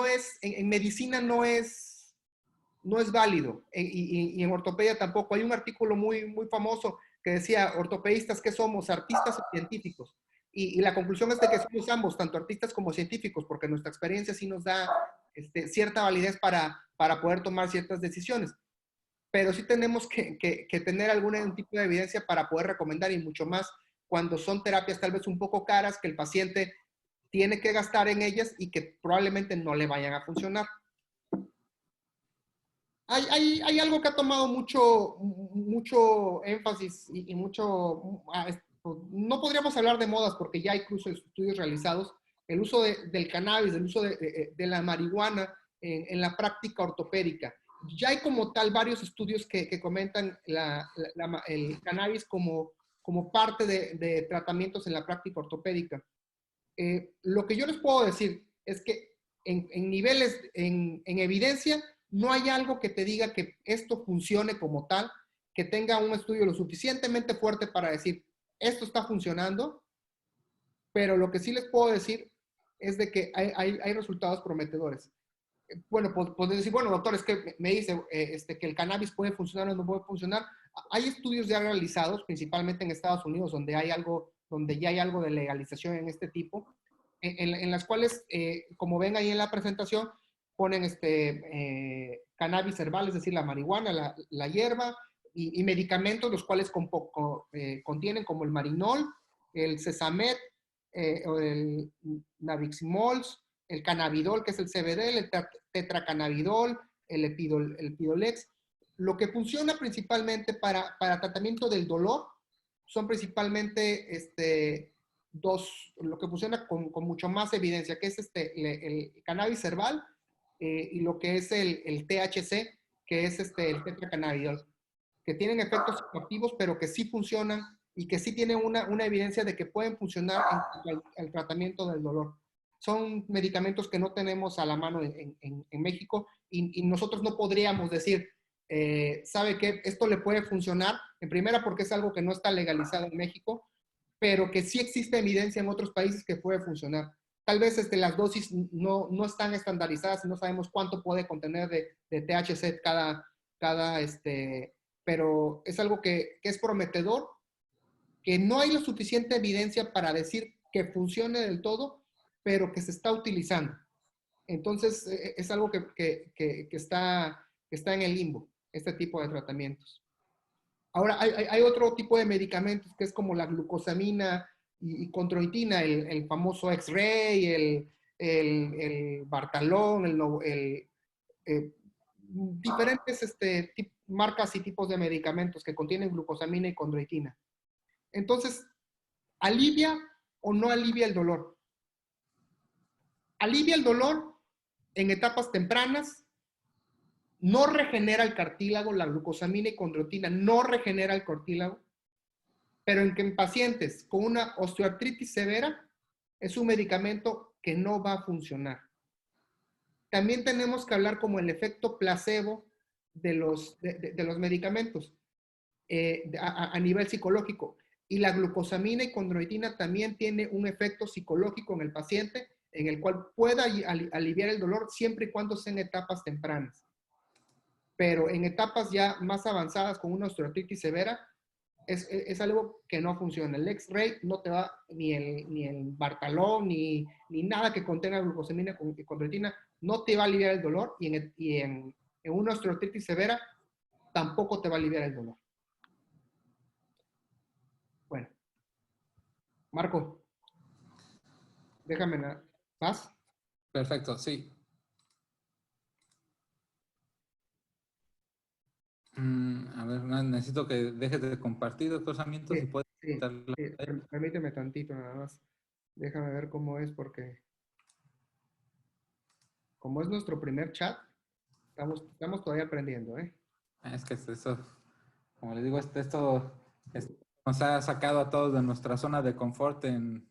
es, en medicina no es válido y en ortopedia tampoco. Hay un artículo muy famoso que decía, ortopedistas, ¿qué somos? ¿Artistas o científicos? Y la conclusión es de que somos ambos, tanto artistas como científicos, porque nuestra experiencia sí nos da cierta validez para poder tomar ciertas decisiones. Pero sí tenemos que tener algún tipo de evidencia para poder recomendar, y mucho más cuando son terapias tal vez un poco caras que el paciente tiene que gastar en ellas y que probablemente no le vayan a funcionar. Hay algo que ha tomado mucho énfasis y mucho... No podríamos hablar de modas porque ya hay incluso estudios realizados. El uso del cannabis, el uso de la marihuana en la práctica ortopédica. Ya hay como tal varios estudios que comentan el cannabis como parte de tratamientos en la práctica ortopédica. Lo que yo les puedo decir es que en niveles, en evidencia, no hay algo que te diga que esto funcione como tal, que tenga un estudio lo suficientemente fuerte para decir, esto está funcionando, pero lo que sí les puedo decir es de que hay resultados prometedores. Bueno, puedes decir, bueno, doctor, es que me dice que el cannabis puede funcionar o no puede funcionar. Hay estudios ya realizados, principalmente en Estados Unidos, donde ya hay algo de legalización en este tipo, en las cuales, como ven ahí en la presentación, ponen cannabis herbal, es decir, la marihuana, la hierba, y medicamentos, los cuales contienen como el marinol, el sesamet, o el nabiximols, el cannabidol, que es el CBD, el tetracannabidol, el Epidolex. Lo que funciona principalmente para tratamiento del dolor son principalmente lo que funciona con mucho más evidencia, que es el cannabis herbal y lo que es el THC, que es el tetracannabidol, que tienen efectos psicoactivos, pero que sí funcionan y que sí tienen una evidencia de que pueden funcionar en el tratamiento del dolor. Son medicamentos que no tenemos a la mano en México y nosotros no podríamos decir, ¿sabe qué? Esto le puede funcionar, en primera porque es algo que no está legalizado en México, pero que sí existe evidencia en otros países que puede funcionar. Tal vez las dosis no están estandarizadas y no sabemos cuánto puede contener de THC pero es algo que es prometedor, que no hay la suficiente evidencia para decir que funcione del todo, pero que se está utilizando. Entonces, es algo que está en el limbo, este tipo de tratamientos. Ahora, hay otro tipo de medicamentos que es como la glucosamina y chondroitina, el famoso X-Ray, el Bartalón, diferentes marcas y tipos de medicamentos que contienen glucosamina y chondroitina. Entonces, ¿alivia o no alivia el dolor? Alivia el dolor en etapas tempranas, no regenera el cartílago, la glucosamina y chondroitina no regenera el cartílago, pero en pacientes con una osteoartritis severa es un medicamento que no va a funcionar. También tenemos que hablar como el efecto placebo de los medicamentos a nivel psicológico. Y la glucosamina y chondroitina también tiene un efecto psicológico en el paciente en el cual pueda aliviar el dolor siempre y cuando sean etapas tempranas. Pero en etapas ya más avanzadas con una osteoartritis severa, es algo que no funciona. El X-Ray no te va, ni el Bartalón, ni nada que contenga glucosamina y chondroitina, no te va a aliviar el dolor, y en una osteoartritis severa tampoco te va a aliviar el dolor. Bueno. Marco, déjame, ¿vas? Perfecto, sí. A ver, necesito que dejes de compartir, doctor Sarmiento, Sí, si puedes. sí, permíteme tantito nada más. Déjame ver cómo es, porque como es nuestro primer chat, estamos todavía aprendiendo, ¿eh? Es que eso, como les digo, esto nos ha sacado a todos de nuestra zona de confort en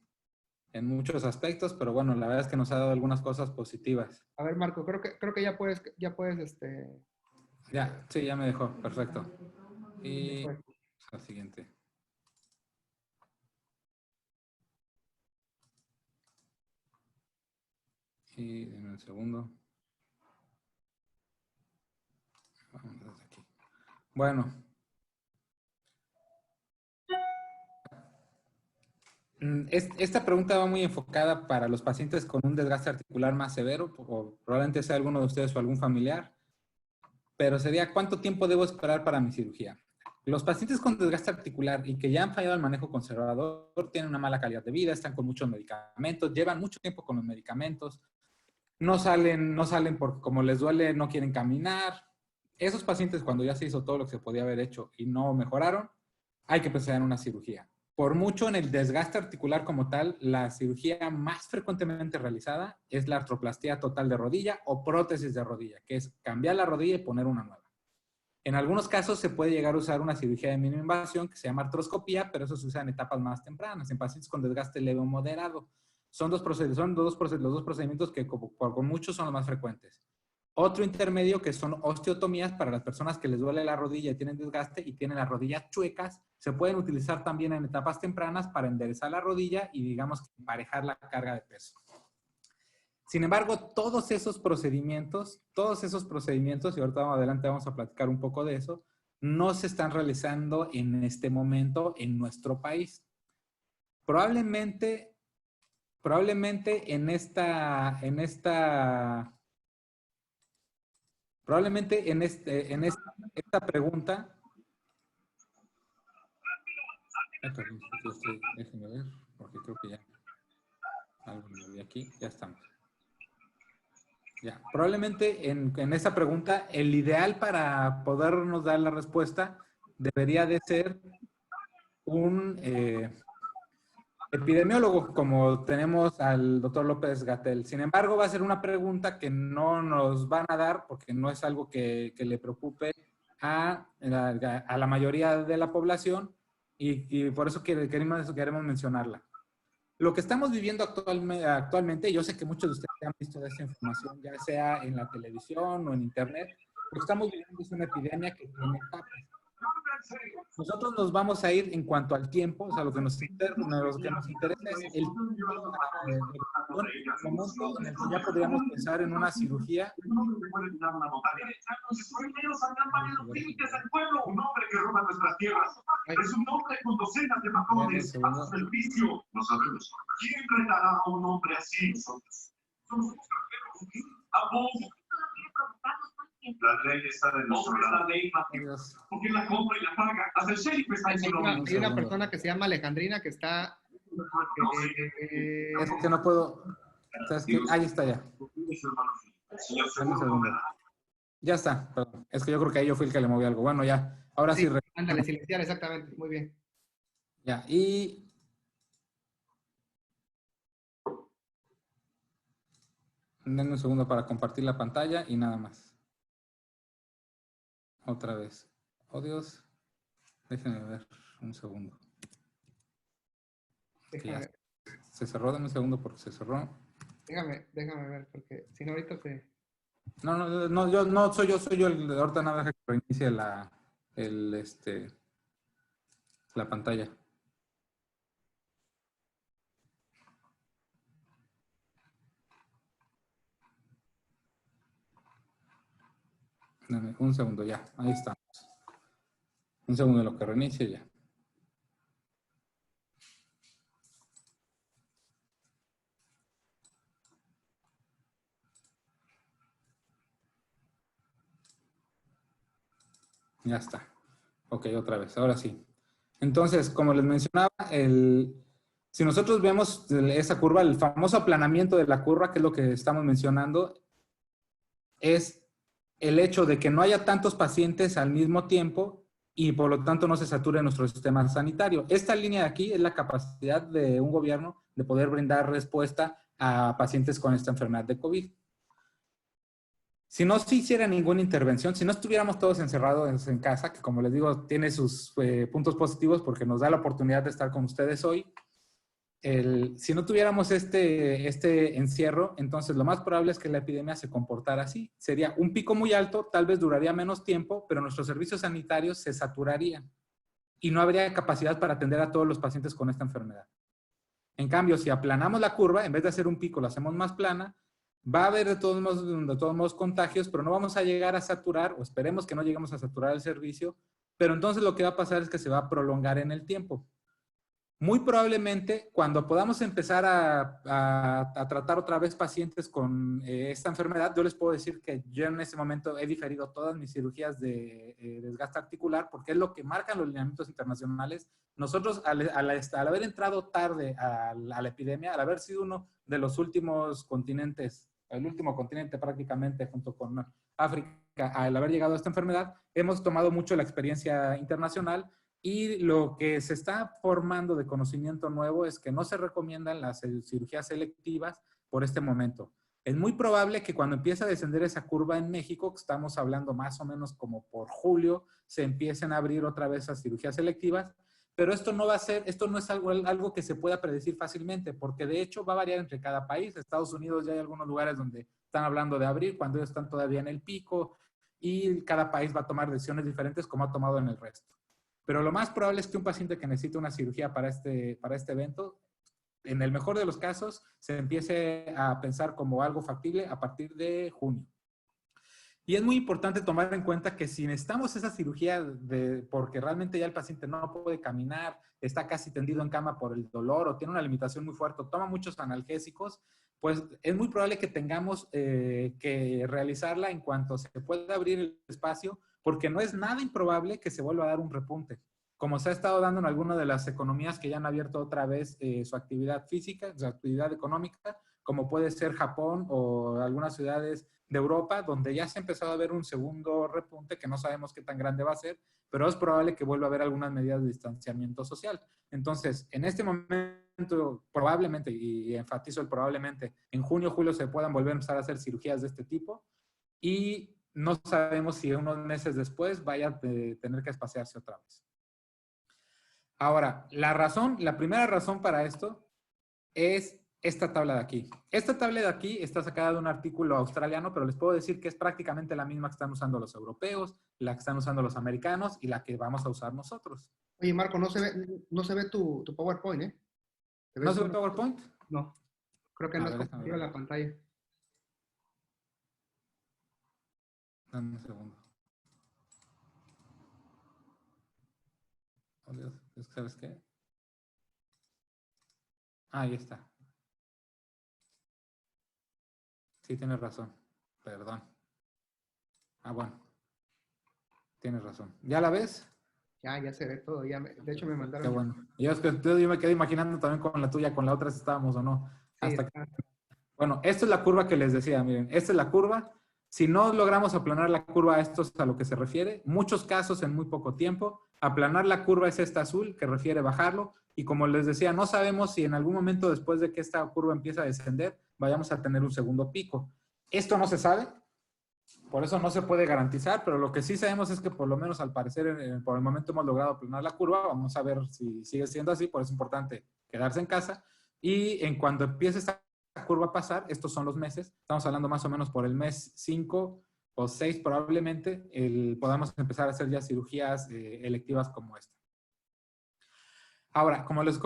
en muchos aspectos, pero bueno, la verdad es que nos ha dado algunas cosas positivas. A ver, Marco, creo que ya puedes, Ya, sí, ya me dejó, perfecto. Y fue. la siguiente. Y en un segundo. Vamos desde aquí. Bueno. Esta pregunta va muy enfocada para los pacientes con un desgaste articular más severo, o probablemente sea alguno de ustedes o algún familiar, pero sería ¿cuánto tiempo debo esperar para mi cirugía? Los pacientes con desgaste articular y que ya han fallado el manejo conservador tienen una mala calidad de vida, están con muchos medicamentos, llevan mucho tiempo con los medicamentos, no salen porque como les duele, no quieren caminar. Esos pacientes cuando ya se hizo todo lo que se podía haber hecho y no mejoraron, hay que pensar en una cirugía. Por mucho en el desgaste articular como tal, la cirugía más frecuentemente realizada es la artroplastía total de rodilla o prótesis de rodilla, que es cambiar la rodilla y poner una nueva. En algunos casos se puede llegar a usar una cirugía de mínima invasión que se llama artroscopía, pero eso se usa en etapas más tempranas, en pacientes con desgaste leve o moderado. Son los dos procedimientos que con muchos son los más frecuentes. Otro intermedio que son osteotomías para las personas que les duele la rodilla y tienen desgaste y tienen las rodillas chuecas, se pueden utilizar también en etapas tempranas para enderezar la rodilla y digamos emparejar la carga de peso. Sin embargo, todos esos procedimientos, y ahorita más adelante vamos a platicar un poco de eso, no se están realizando en este momento en nuestro país. Probablemente en esta pregunta, déjenme ver, porque creo que ya algo me vi aquí, ya estamos. Ya, probablemente en esta pregunta, el ideal para podernos dar la respuesta debería de ser un epidemiólogo, como tenemos al doctor López-Gatell. Sin embargo, va a ser una pregunta que no nos van a dar porque no es algo que le preocupe a la mayoría de la población y por eso queremos mencionarla. Lo que estamos viviendo actualmente, yo sé que muchos de ustedes han visto esta información, ya sea en la televisión o en internet, lo que estamos viviendo es una epidemia que tiene etapas. Nosotros nos vamos a ir en cuanto al tiempo, o sea, lo que nos interesa es el momento en el que ya podríamos pensar en una cirugía. Un hombre que roba nuestras tierras. Es un hombre con docenas de matones a su servicio. No sabemos. ¿Quién retará a un hombre así? Nosotros. Somos extranjeros. ¿A vos? La ley está de nuestro lado. Porque la compra y la paga. Hasta el sheriff está en su nombre. Hay una persona que se llama Alejandrina que está... Es que no puedo... ¿Sabes qué? Ahí está ya. Dame un segundo. Ya está, perdón. Es que yo creo que ahí yo fui el que le moví algo. Bueno, ya. Ahora sí. Ándale, silenciar, exactamente. Muy bien. Ya, y... Denme un segundo para compartir la pantalla y nada más. Otra vez. Oh, Dios. Déjenme ver un segundo. Se cerró, dame un segundo porque se cerró. Déjame ver, porque si no ahorita se... No, yo no soy yo el de ahorita nada, deja que reinicie la pantalla. Dame un segundo, ya, ahí estamos. Un segundo en lo que reinicie ya. Ya está. Ok, otra vez, ahora sí. Entonces, como les mencionaba, si nosotros vemos esa curva, el famoso aplanamiento de la curva, que es lo que estamos mencionando, es el hecho de que no haya tantos pacientes al mismo tiempo y por lo tanto no se sature nuestro sistema sanitario. Esta línea de aquí es la capacidad de un gobierno de poder brindar respuesta a pacientes con esta enfermedad de COVID. Si no se hiciera ninguna intervención, si no estuviéramos todos encerrados en casa, que como les digo, tiene sus puntos positivos porque nos da la oportunidad de estar con ustedes hoy, Si no tuviéramos este encierro, entonces lo más probable es que la epidemia se comportara así. Sería un pico muy alto, tal vez duraría menos tiempo, pero nuestros servicios sanitarios se saturarían y no habría capacidad para atender a todos los pacientes con esta enfermedad. En cambio, si aplanamos la curva, en vez de hacer un pico, la hacemos más plana, va a haber de todos modos contagios, pero no vamos a llegar a saturar, o esperemos que no lleguemos a saturar el servicio, pero entonces lo que va a pasar es que se va a prolongar en el tiempo. Muy probablemente, cuando podamos empezar a tratar otra vez pacientes con esta enfermedad, yo les puedo decir que yo en ese momento he diferido todas mis cirugías de desgaste articular, porque es lo que marcan los lineamientos internacionales. Nosotros, al haber entrado tarde a la epidemia, al haber sido uno de los últimos continentes, el último continente prácticamente junto con África, al haber llegado a esta enfermedad, hemos tomado mucho la experiencia internacional. Y lo que se está formando de conocimiento nuevo es que no se recomiendan las cirugías selectivas por este momento. Es muy probable que cuando empiece a descender esa curva en México, que estamos hablando más o menos como por julio, se empiecen a abrir otra vez las cirugías selectivas, pero esto no es algo que se pueda predecir fácilmente, porque de hecho va a variar entre cada país. En Estados Unidos ya hay algunos lugares donde están hablando de abrir cuando ellos están todavía en el pico, y cada país va a tomar decisiones diferentes como ha tomado en el resto. Pero lo más probable es que un paciente que necesite una cirugía para este evento, en el mejor de los casos, se empiece a pensar como algo factible a partir de junio. Y es muy importante tomar en cuenta que si necesitamos esa cirugía porque realmente ya el paciente no puede caminar, está casi tendido en cama por el dolor o tiene una limitación muy fuerte, o toma muchos analgésicos, pues es muy probable que tengamos que realizarla en cuanto se pueda abrir el espacio, porque no es nada improbable que se vuelva a dar un repunte, como se ha estado dando en algunas de las economías que ya han abierto otra vez su actividad física, su actividad económica, como puede ser Japón o algunas ciudades de Europa, donde ya se ha empezado a ver un segundo repunte que no sabemos qué tan grande va a ser, pero es probable que vuelva a haber algunas medidas de distanciamiento social. Entonces, en este momento, probablemente, y enfatizo el probablemente, en junio o julio se puedan volver a empezar a hacer cirugías de este tipo, y no sabemos si unos meses después vaya a tener que espaciarse otra vez. Ahora, la primera razón para esto es esta tabla de aquí. Esta tabla de aquí está sacada de un artículo australiano, pero les puedo decir que es prácticamente la misma que están usando los europeos, la que están usando los americanos y la que vamos a usar nosotros. Oye, Marco, no se ve tu PowerPoint, ¿eh? ¿No se ve el PowerPoint? No. Creo que no está compartida en la pantalla. Dame un segundo. Oh, Dios, ¿sabes qué? Ahí está. Sí, tienes razón. Perdón. Bueno. Tienes razón. ¿Ya la ves? Ya se ve todo. De hecho, me mandaron. Qué bueno. Yo me quedé imaginando también con la tuya, con la otra si estábamos o no. Sí, Bueno, esta es la curva que les decía. Miren, esta es la curva. Si no logramos aplanar la curva, esto es a lo que se refiere. Muchos casos en muy poco tiempo. Aplanar la curva es esta azul, que refiere bajarlo. Y como les decía, no sabemos si en algún momento después de que esta curva empiece a descender, vayamos a tener un segundo pico. Esto no se sabe, por eso no se puede garantizar, pero lo que sí sabemos es que por lo menos al parecer, por el momento hemos logrado aplanar la curva. Vamos a ver si sigue siendo así, por eso es importante quedarse en casa. Y en cuanto empiece esta curva a pasar, estos son los meses, estamos hablando más o menos por el mes 5 o 6 probablemente, podamos empezar a hacer ya cirugías electivas como esta. Ahora, como les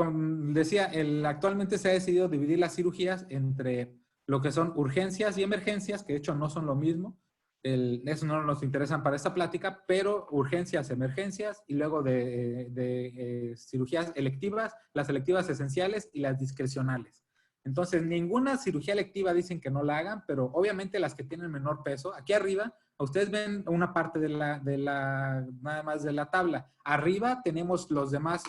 decía, actualmente se ha decidido dividir las cirugías entre lo que son urgencias y emergencias, que de hecho no son lo mismo. Eso no nos interesan para esta plática, pero urgencias, emergencias y luego de cirugías electivas, las electivas esenciales y las discrecionales. Entonces, ninguna cirugía electiva dicen que no la hagan, pero obviamente las que tienen menor peso, aquí arriba, ustedes ven una parte nada más de la tabla. Arriba tenemos los demás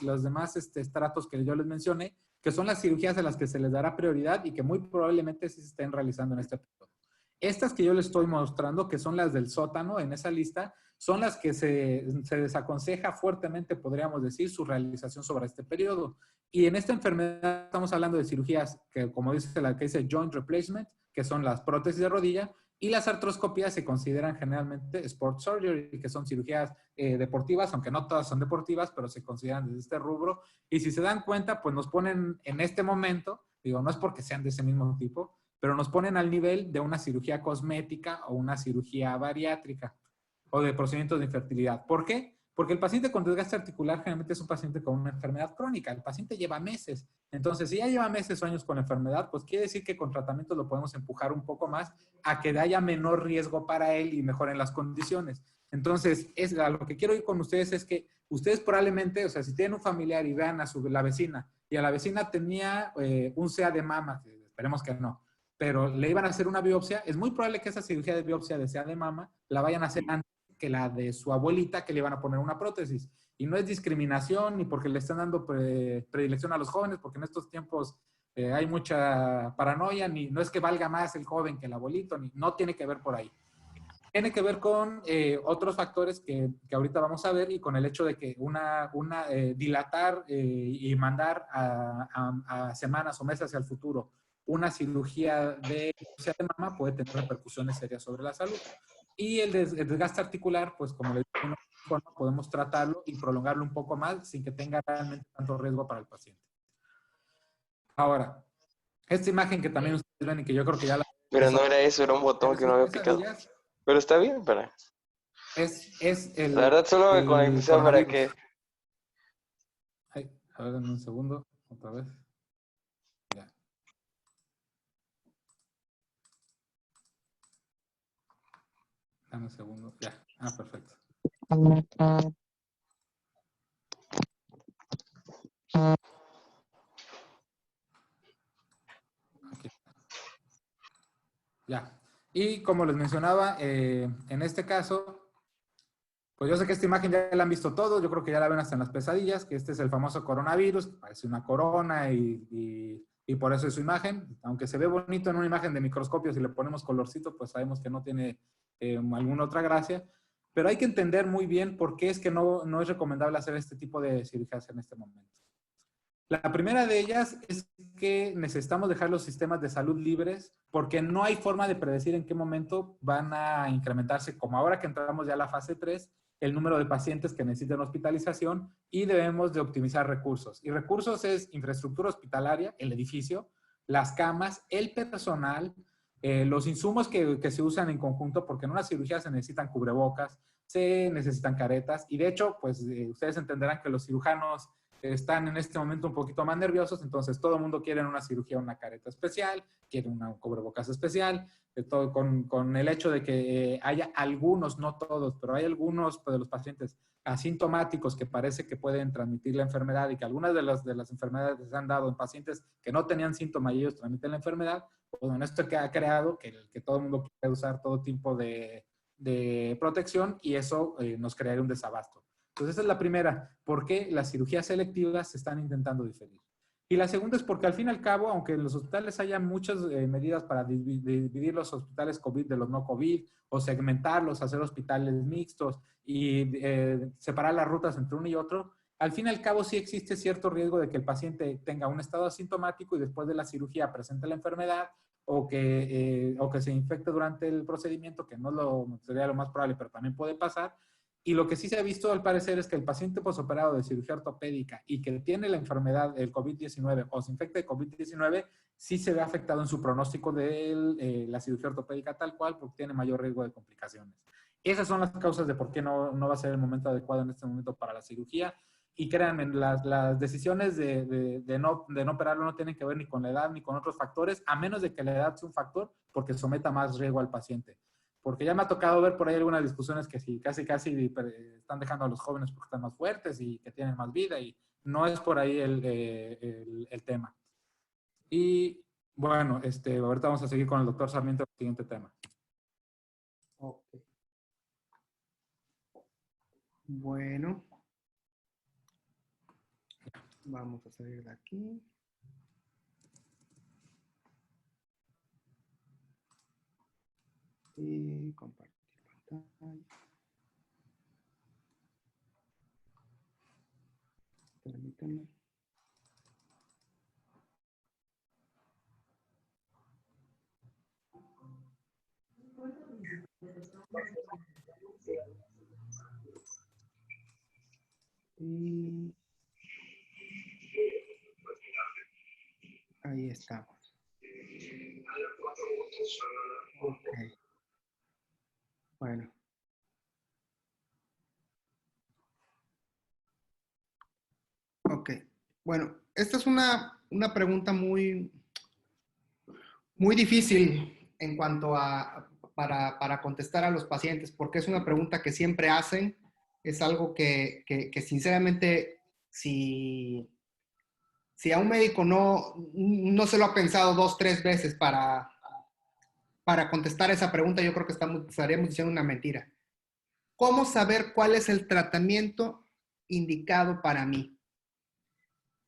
estratos que yo les mencioné, que son las cirugías a las que se les dará prioridad y que muy probablemente sí se estén realizando en este periodo. Estas que yo les estoy mostrando, que son las del sótano en esa lista, son las que se desaconseja fuertemente, podríamos decir, su realización sobre este periodo. Y en esta enfermedad estamos hablando de cirugías que, como dice la que dice joint replacement, que son las prótesis de rodilla, Y las artroscopías se consideran generalmente sport surgery, que son cirugías deportivas, aunque no todas son deportivas, pero se consideran desde este rubro. Y si se dan cuenta, pues nos ponen en este momento, digo, no es porque sean de ese mismo tipo, pero nos ponen al nivel de una cirugía cosmética o una cirugía bariátrica o de procedimientos de infertilidad. ¿Por qué? Porque el paciente con desgaste articular generalmente es un paciente con una enfermedad crónica. El paciente lleva meses. Entonces, si ya lleva meses o años con la enfermedad, pues quiere decir que con tratamiento lo podemos empujar un poco más a que haya menor riesgo para él y mejoren las condiciones. Entonces, a lo que quiero ir con ustedes es que ustedes probablemente, o sea, si tienen un familiar y vean a la vecina, y a la vecina tenía un CA de mama, esperemos que no, pero le iban a hacer una biopsia, es muy probable que esa cirugía de biopsia de CA de mama la vayan a hacer antes que la de su abuelita, que le iban a poner una prótesis. Y no es discriminación ni porque le están dando predilección a los jóvenes, porque en estos tiempos hay mucha paranoia, ni no es que valga más el joven que el abuelito, ni, no tiene que ver por ahí. Tiene que ver con otros factores que ahorita vamos a ver y con el hecho de que dilatar y mandar a semanas o meses hacia el futuro una cirugía de mama puede tener repercusiones serias sobre la salud. Y el desgaste articular, pues como les digo, podemos tratarlo y prolongarlo un poco más sin que tenga realmente tanto riesgo para el paciente. Ahora, esta imagen que también ustedes ven y que yo creo que ya la... Pero no era eso, era un botón que no había picado. Pero está bien, para... Es el... La verdad solo me conecté para que... Ay, a ver, en un segundo, otra vez. Ya. Dame un segundo, ya. Ah, perfecto. Aquí. Ya. Y como les mencionaba, en este caso, pues yo sé que esta imagen ya la han visto todos, yo creo que ya la ven hasta en las pesadillas, que este es el famoso coronavirus, que parece una corona y por eso es su imagen. Aunque se ve bonito en una imagen de microscopio, si le ponemos colorcito, pues sabemos que no tiene alguna otra gracia. Pero hay que entender muy bien por qué es que no es recomendable hacer este tipo de cirugías en este momento. La primera de ellas es que necesitamos dejar los sistemas de salud libres porque no hay forma de predecir en qué momento van a incrementarse, como ahora que entramos ya a la fase 3, el número de pacientes que necesitan hospitalización y debemos de optimizar recursos. Y recursos es infraestructura hospitalaria, el edificio, las camas, el personal, los insumos que se usan en conjunto, porque en una cirugía se necesitan cubrebocas, se necesitan caretas y de hecho, pues ustedes entenderán que los cirujanos están en este momento un poquito más nerviosos, entonces todo el mundo quiere en una cirugía una careta especial, quiere una cubrebocas especial, todo con el hecho de que haya algunos, no todos, pero hay algunos pues, de los pacientes asintomáticos que parece que pueden transmitir la enfermedad y que algunas de las enfermedades se han dado en pacientes que no tenían síntomas y ellos transmiten la enfermedad, pues bueno, esto que ha creado que todo el mundo quiere usar todo tipo de protección y eso nos crearía un desabasto. Entonces, esa es la primera. ¿Por qué las cirugías selectivas se están intentando diferir? Y la segunda es porque al fin y al cabo, aunque en los hospitales haya muchas medidas para dividir los hospitales COVID de los no COVID o segmentarlos, hacer hospitales mixtos y separar las rutas entre uno y otro, al fin y al cabo sí existe cierto riesgo de que el paciente tenga un estado asintomático y después de la cirugía presente la enfermedad o que se infecte durante el procedimiento, que no sería lo más probable, pero también puede pasar. Y lo que sí se ha visto al parecer es que el paciente posoperado de cirugía ortopédica y que tiene la enfermedad del COVID-19 o se infecta de COVID-19, sí se ve afectado en su pronóstico de la cirugía ortopédica tal cual porque tiene mayor riesgo de complicaciones. Esas son las causas de por qué no va a ser el momento adecuado en este momento para la cirugía. Y créanme, las decisiones de no operarlo no tienen que ver ni con la edad ni con otros factores, a menos de que la edad sea un factor porque someta más riesgo al paciente. Porque ya me ha tocado ver por ahí algunas discusiones que sí, casi están dejando a los jóvenes porque están más fuertes y que tienen más vida y no es por ahí el tema. Y bueno, ahorita vamos a seguir con el doctor Sarmiento, el siguiente tema. Ok. Bueno. Vamos a salir de aquí. Y compartir pantalla. Permítanme. Y ahí estamos. Ok. Bueno. Ok. Bueno, esta es una pregunta muy difícil en cuanto a para contestar a los pacientes, porque es una pregunta que siempre hacen, es algo que sinceramente, si a un médico no se lo ha pensado 2, 3 veces para contestar esa pregunta, yo creo que estaríamos diciendo una mentira. ¿Cómo saber cuál es el tratamiento indicado para mí?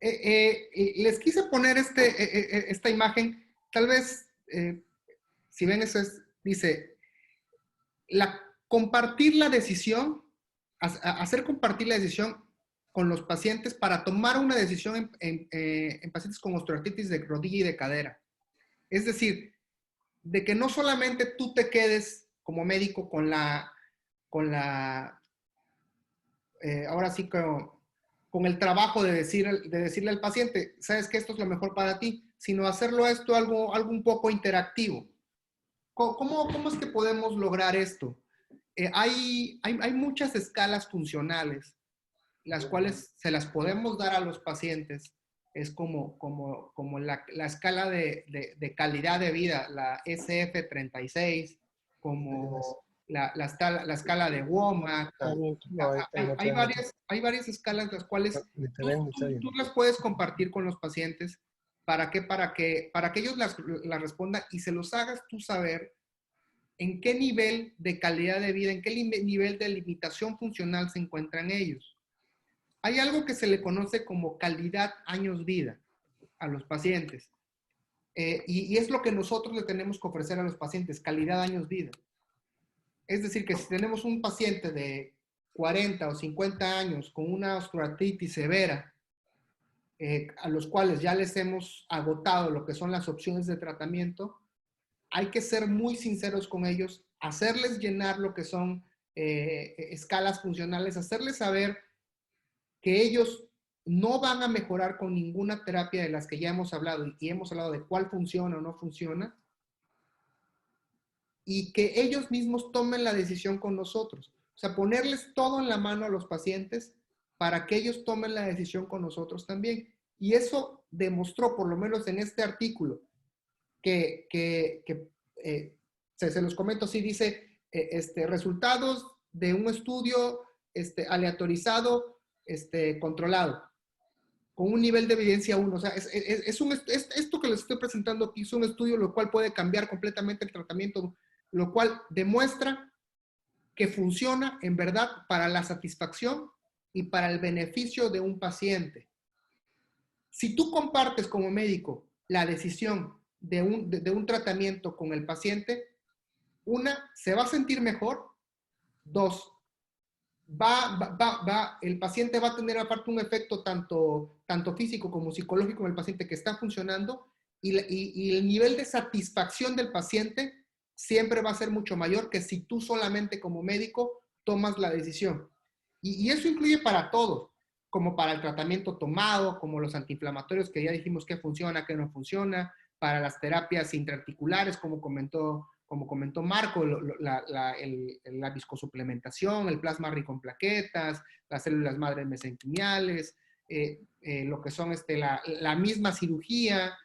Les quise poner esta imagen, tal vez, si ven eso, dice, compartir la decisión, hacer compartir la decisión con los pacientes para tomar una decisión en pacientes con osteoartritis de rodilla y de cadera. Es decir, de que no solamente tú te quedes como médico con ahora sí con el trabajo de decirle al paciente, sabes que esto es lo mejor para ti, sino hacerlo algo un poco interactivo. ¿Cómo es que podemos lograr esto? Hay muchas escalas funcionales, las cuales se las podemos dar a los pacientes. Es como la escala de calidad de vida, la SF36, como la escala de WOMAC. Hay varias escalas las cuales tú las puedes compartir con los pacientes. ¿Para qué? Para que ellos las respondan y se los hagas tú saber en qué nivel de calidad de vida, en qué nivel de limitación funcional se encuentran ellos. Hay algo que se le conoce como calidad años vida a los pacientes. Y es lo que nosotros le tenemos que ofrecer a los pacientes, calidad años vida. Es decir, que si tenemos un paciente de 40 o 50 años con una osteoartritis severa, a los cuales ya les hemos agotado lo que son las opciones de tratamiento, hay que ser muy sinceros con ellos, hacerles llenar lo que son escalas funcionales, hacerles saber que ellos no van a mejorar con ninguna terapia de las que ya hemos hablado y hemos hablado de cuál funciona o no funciona, y que ellos mismos tomen la decisión con nosotros. O sea, ponerles todo en la mano a los pacientes para que ellos tomen la decisión con nosotros también. Y eso demostró, por lo menos en este artículo, que se los comento así, dice, resultados de un estudio aleatorizado, controlado, con un nivel de evidencia 1. O sea, esto que les estoy presentando aquí es un estudio lo cual puede cambiar completamente el tratamiento, lo cual demuestra que funciona en verdad para la satisfacción y para el beneficio de un paciente. Si tú compartes como médico la decisión de un tratamiento con el paciente, una, se va a sentir mejor. Dos, el paciente va a tener aparte un efecto tanto físico como psicológico en el paciente que está funcionando, y el nivel de satisfacción del paciente siempre va a ser mucho mayor que si tú solamente como médico tomas la decisión. Y eso incluye para todos, como para el tratamiento tomado, como los antiinflamatorios que ya dijimos que funciona, que no funciona, para las terapias intraarticulares, como comentó Marco, la viscosuplementación, el plasma rico en plaquetas, las células madre mesenquimiales, lo que son la misma cirugía,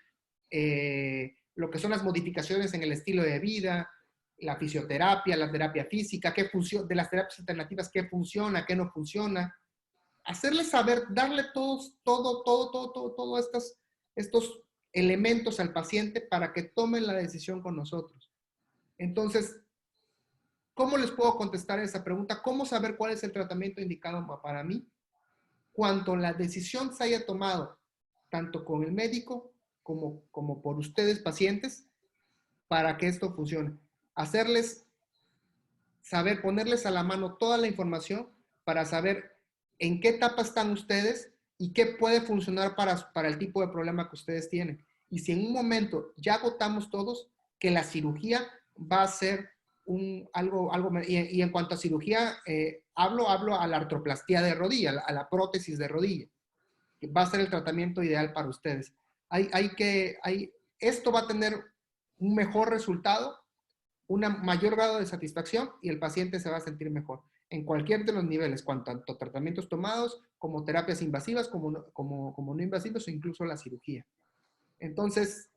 lo que son las modificaciones en el estilo de vida, la fisioterapia, la terapia física, de las terapias alternativas, qué funciona, qué no funciona. Hacerles saber, darle todos estos elementos al paciente para que tomen la decisión con nosotros. Entonces, ¿cómo les puedo contestar esa pregunta? ¿Cómo saber cuál es el tratamiento indicado para mí? Cuando la decisión se haya tomado, tanto con el médico como por ustedes, pacientes, para que esto funcione. Hacerles saber, ponerles a la mano toda la información para saber en qué etapa están ustedes y qué puede funcionar para el tipo de problema que ustedes tienen. Y si en un momento ya agotamos todos, que la cirugía va a ser y en cuanto a cirugía, hablo a la artroplastía de rodilla, a la prótesis de rodilla. Va a ser el tratamiento ideal para ustedes. Esto va a tener un mejor resultado, un mayor grado de satisfacción y el paciente se va a sentir mejor en cualquier de los niveles, tanto tratamientos tomados como terapias invasivas, como no invasivas o incluso la cirugía. Entonces,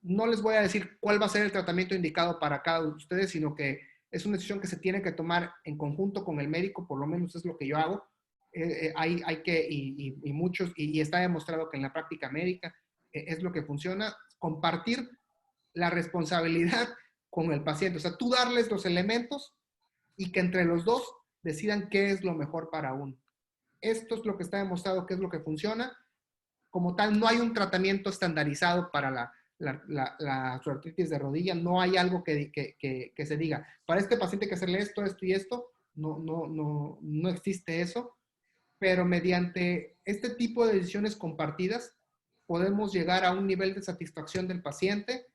no les voy a decir cuál va a ser el tratamiento indicado para cada uno de ustedes, sino que es una decisión que se tiene que tomar en conjunto con el médico, por lo menos es lo que yo hago. Y está demostrado que en la práctica médica es lo que funciona, compartir la responsabilidad con el paciente. O sea, tú darles los elementos y que entre los dos decidan qué es lo mejor para uno. Esto es lo que está demostrado que es lo que funciona. Como tal, no hay un tratamiento estandarizado para la artritis de rodilla. No hay algo que se diga, para este paciente hay que hacerle esto, esto y esto. No existe eso. Pero mediante este tipo de decisiones compartidas, podemos llegar a un nivel de satisfacción del paciente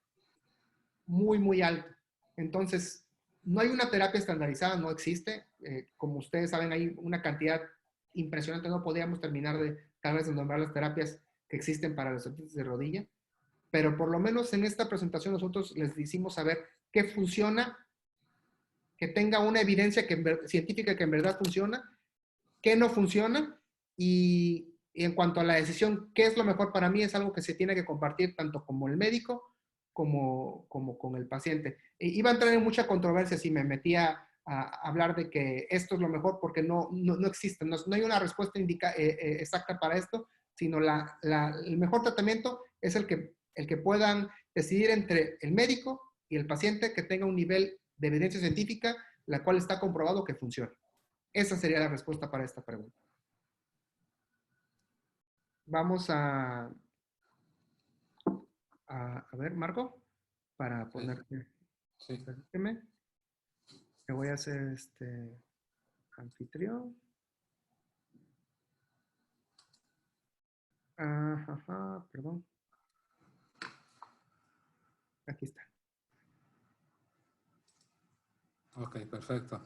muy, muy alto. Entonces, no hay una terapia estandarizada, no existe. Como ustedes saben, hay una cantidad impresionante. No podríamos terminar tal vez de nombrar las terapias que existen para las artritis de rodilla. Pero por lo menos en esta presentación nosotros les hicimos saber qué funciona, que tenga una evidencia científica que en verdad funciona, qué no funciona, y en cuanto a la decisión, qué es lo mejor para mí, es algo que se tiene que compartir tanto como el médico como con el paciente. Iba a entrar en mucha controversia si me metía a hablar de que esto es lo mejor, porque no existe, no hay una respuesta exacta para esto, sino el mejor tratamiento es el que puedan decidir entre el médico y el paciente, que tenga un nivel de evidencia científica, la cual está comprobado que funciona. Esa sería la respuesta para esta pregunta. Vamos a ver, Marco, para ponerte. Sí. Permíteme. Me voy a hacer anfitrión. Perdón. Aquí está. Ok, perfecto.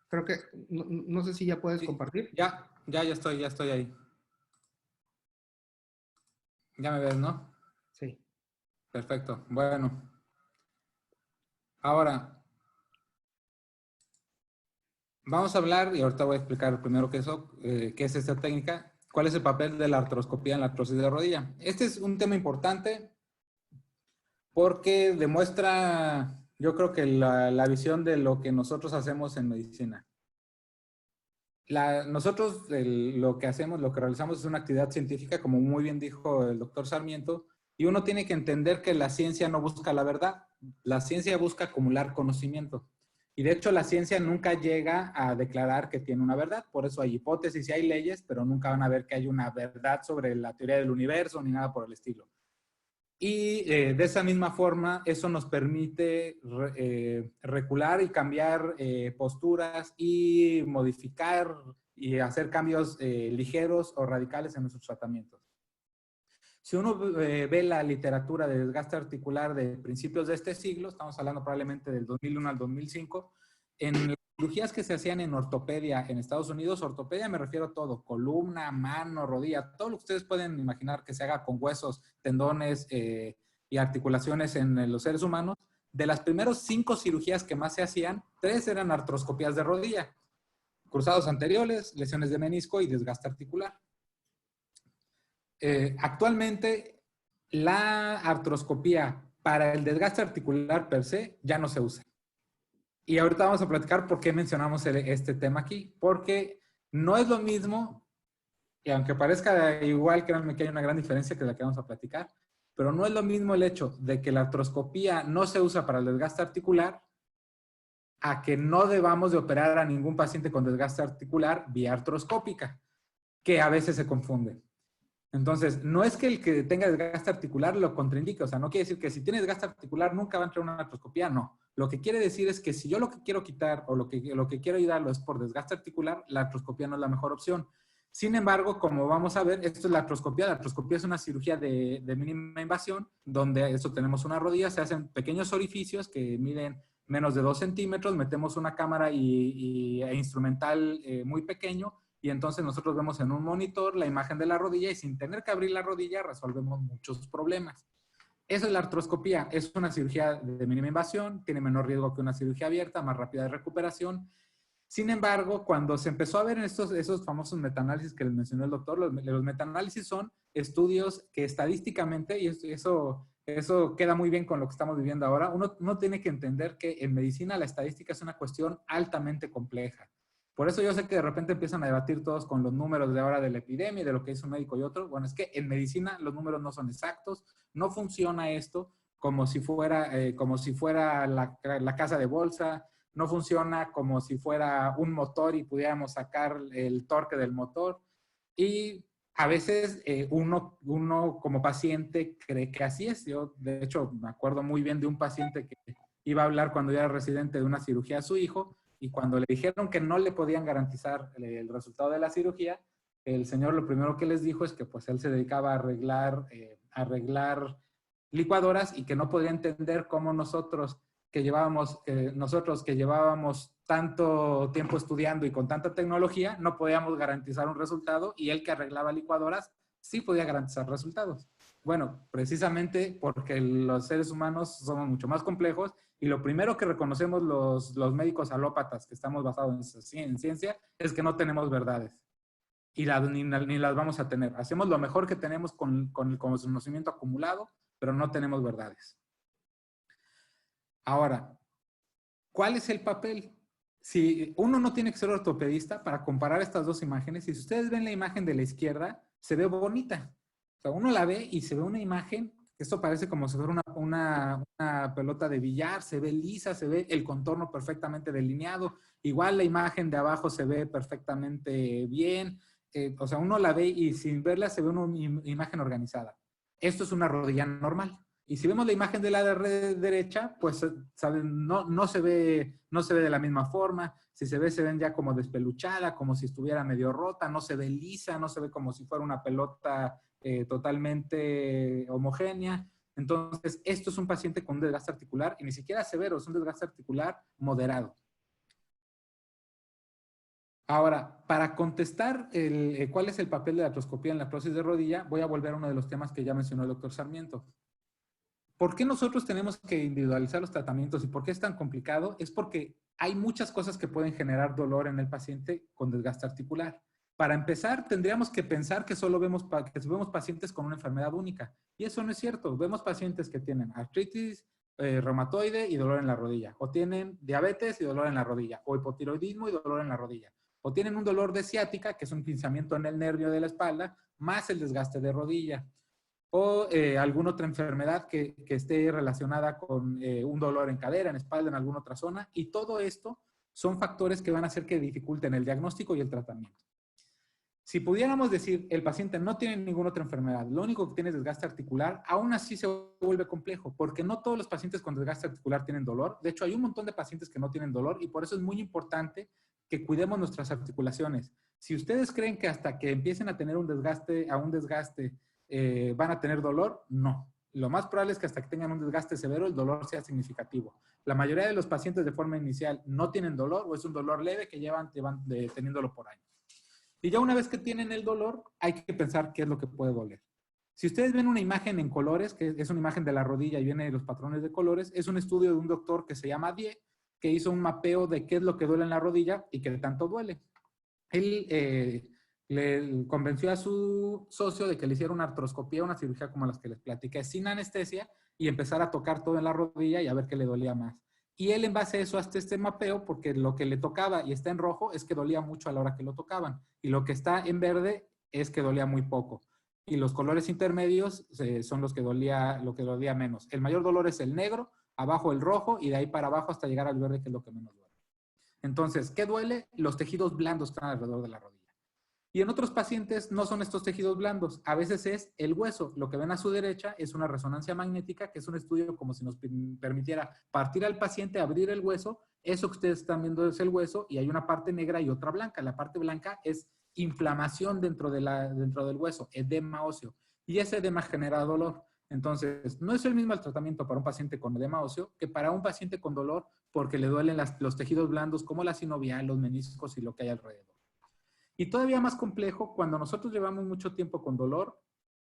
Creo que, no sé si ya puedes compartir. Ya estoy ahí. Ya me ves, ¿no? Sí. Perfecto. Bueno. Ahora, vamos a hablar, y ahorita voy a explicar primero qué es esta técnica, cuál es el papel de la artroscopía en la artrosis de rodilla. Este es un tema importante porque demuestra, yo creo que la visión de lo que nosotros hacemos en medicina. Nosotros lo que hacemos, lo que realizamos es una actividad científica, como muy bien dijo el doctor Sarmiento, y uno tiene que entender que la ciencia no busca la verdad, la ciencia busca acumular conocimiento. Y de hecho la ciencia nunca llega a declarar que tiene una verdad, por eso hay hipótesis y hay leyes, pero nunca van a ver que hay una verdad sobre la teoría del universo ni nada por el estilo. Y de esa misma forma, eso nos permite recular y cambiar posturas y modificar y hacer cambios ligeros o radicales en nuestros tratamientos. Si uno ve la literatura de desgaste articular de principios de este siglo, estamos hablando probablemente del 2001 al 2005, en las cirugías que se hacían en ortopedia en Estados Unidos, ortopedia me refiero a todo, columna, mano, rodilla, todo lo que ustedes pueden imaginar que se haga con huesos, tendones y articulaciones en los seres humanos, de las primeras 5 cirugías que más se hacían, 3 eran artroscopías de rodilla, cruzados anteriores, lesiones de menisco y desgaste articular. Actualmente, la artroscopía para el desgaste articular per se ya no se usa. Y ahorita vamos a platicar por qué mencionamos este tema aquí. Porque no es lo mismo, y aunque parezca igual, créanme que hay una gran diferencia que la que vamos a platicar, pero no es lo mismo el hecho de que la artroscopía no se usa para el desgaste articular a que no debamos de operar a ningún paciente con desgaste articular vía artroscópica, que a veces se confunde. Entonces, no es que el que tenga desgaste articular lo contraindique, o sea, no quiere decir que si tiene desgaste articular nunca va a entrar una artroscopía, no. Lo que quiere decir es que si yo lo que quiero quitar o lo que quiero ayudarlo es por desgaste articular, la artroscopía no es la mejor opción. Sin embargo, como vamos a ver, esto es la artroscopía. La artroscopía es una cirugía de mínima invasión, donde eso tenemos una rodilla, se hacen pequeños orificios que miden menos de 2 centímetros, metemos una cámara e instrumental muy pequeño, y entonces nosotros vemos en un monitor la imagen de la rodilla y sin tener que abrir la rodilla resolvemos muchos problemas. Eso es la artroscopía. Es una cirugía de mínima invasión, tiene menor riesgo que una cirugía abierta, más rápida de recuperación. Sin embargo, cuando se empezó a ver en esos famosos metaanálisis que les mencionó el doctor, los metaanálisis son estudios que estadísticamente, y eso queda muy bien con lo que estamos viviendo ahora, uno tiene que entender que en medicina la estadística es una cuestión altamente compleja. Por eso yo sé que de repente empiezan a debatir todos con los números de ahora de la epidemia y de lo que hizo un médico y otro. Bueno, es que en medicina los números no son exactos, no funciona esto como si fuera la casa de bolsa, no funciona como si fuera un motor y pudiéramos sacar el torque del motor. Y a veces uno como paciente cree que así es. Yo, de hecho, me acuerdo muy bien de un paciente que iba a hablar cuando yo era residente de una cirugía a su hijo, y cuando le dijeron que no le podían garantizar el resultado de la cirugía, el señor lo primero que les dijo es que pues él se dedicaba a arreglar licuadoras y que no podía entender cómo nosotros que llevábamos tanto tiempo estudiando y con tanta tecnología, no podíamos garantizar un resultado, y él que arreglaba licuadoras sí podía garantizar resultados. Bueno, precisamente porque los seres humanos somos mucho más complejos, y lo primero que reconocemos los médicos alópatas que estamos basados en ciencia es que no tenemos verdades. Y ni las vamos a tener. Hacemos lo mejor que tenemos con el conocimiento acumulado, pero no tenemos verdades. Ahora, ¿cuál es el papel? Si uno no tiene que ser ortopedista para comparar estas dos imágenes, y si ustedes ven la imagen de la izquierda, se ve bonita. O sea, uno la ve y se ve una imagen, esto parece como si fuera una pelota de billar, se ve lisa, se ve el contorno perfectamente delineado. Igual la imagen de abajo se ve perfectamente bien. O sea, uno la ve y sin verla se ve una imagen organizada. Esto es una rodilla normal. Y si vemos la imagen de la derecha, pues ¿saben? No se ve de la misma forma. Si se ven ya como despeluchada, como si estuviera medio rota, no se ve lisa, no se ve como si fuera una pelota totalmente homogénea. Entonces, esto es un paciente con un desgaste articular, y ni siquiera severo, es un desgaste articular moderado. Ahora, para contestar cuál es el papel de la artroscopía en la artrosis de rodilla, voy a volver a uno de los temas que ya mencionó el doctor Sarmiento. ¿Por qué nosotros tenemos que individualizar los tratamientos y por qué es tan complicado? Es porque hay muchas cosas que pueden generar dolor en el paciente con desgaste articular. Para empezar, tendríamos que pensar que solo vemos pacientes con una enfermedad única. Y eso no es cierto. Vemos pacientes que tienen artritis reumatoide y dolor en la rodilla. O tienen diabetes y dolor en la rodilla. O hipotiroidismo y dolor en la rodilla. O tienen un dolor de ciática, que es un pinzamiento en el nervio de la espalda, más el desgaste de rodilla. O alguna otra enfermedad que esté relacionada con un dolor en cadera, en espalda, en alguna otra zona. Y todo esto son factores que van a hacer que dificulten el diagnóstico y el tratamiento. Si pudiéramos decir, el paciente no tiene ninguna otra enfermedad, lo único que tiene es desgaste articular, aún así se vuelve complejo, porque no todos los pacientes con desgaste articular tienen dolor. De hecho, hay un montón de pacientes que no tienen dolor, y por eso es muy importante que cuidemos nuestras articulaciones. Si ustedes creen que hasta que empiecen a tener un desgaste, van a tener dolor, no. Lo más probable es que hasta que tengan un desgaste severo, el dolor sea significativo. La mayoría de los pacientes de forma inicial no tienen dolor, o es un dolor leve que llevan teniéndolo por años. Y ya una vez que tienen el dolor, hay que pensar qué es lo que puede doler. Si ustedes ven una imagen en colores, que es una imagen de la rodilla y viene de los patrones de colores, es un estudio de un doctor que se llama Die, que hizo un mapeo de qué es lo que duele en la rodilla y qué tanto duele. Él le convenció a su socio de que le hiciera una artroscopía, una cirugía como las que les platiqué, sin anestesia, y empezar a tocar todo en la rodilla y a ver qué le dolía más. Y él en base a eso hace este mapeo, porque lo que le tocaba y está en rojo es que dolía mucho a la hora que lo tocaban. Y lo que está en verde es que dolía muy poco. Y los colores intermedios son lo que dolía menos. El mayor dolor es el negro, abajo el rojo, y de ahí para abajo hasta llegar al verde, que es lo que menos duele. Entonces, ¿qué duele? Los tejidos blandos están alrededor de la rodilla. Y en otros pacientes no son estos tejidos blandos, a veces es el hueso. Lo que ven a su derecha es una resonancia magnética, que es un estudio como si nos permitiera partir al paciente, abrir el hueso. Eso que ustedes están viendo es el hueso, y hay una parte negra y otra blanca. La parte blanca es inflamación dentro del hueso, edema óseo. Y ese edema genera dolor. Entonces, no es el mismo el tratamiento para un paciente con edema óseo que para un paciente con dolor porque le duelen los tejidos blandos como la sinovial, los meniscos y lo que hay alrededor. Y todavía más complejo, cuando nosotros llevamos mucho tiempo con dolor,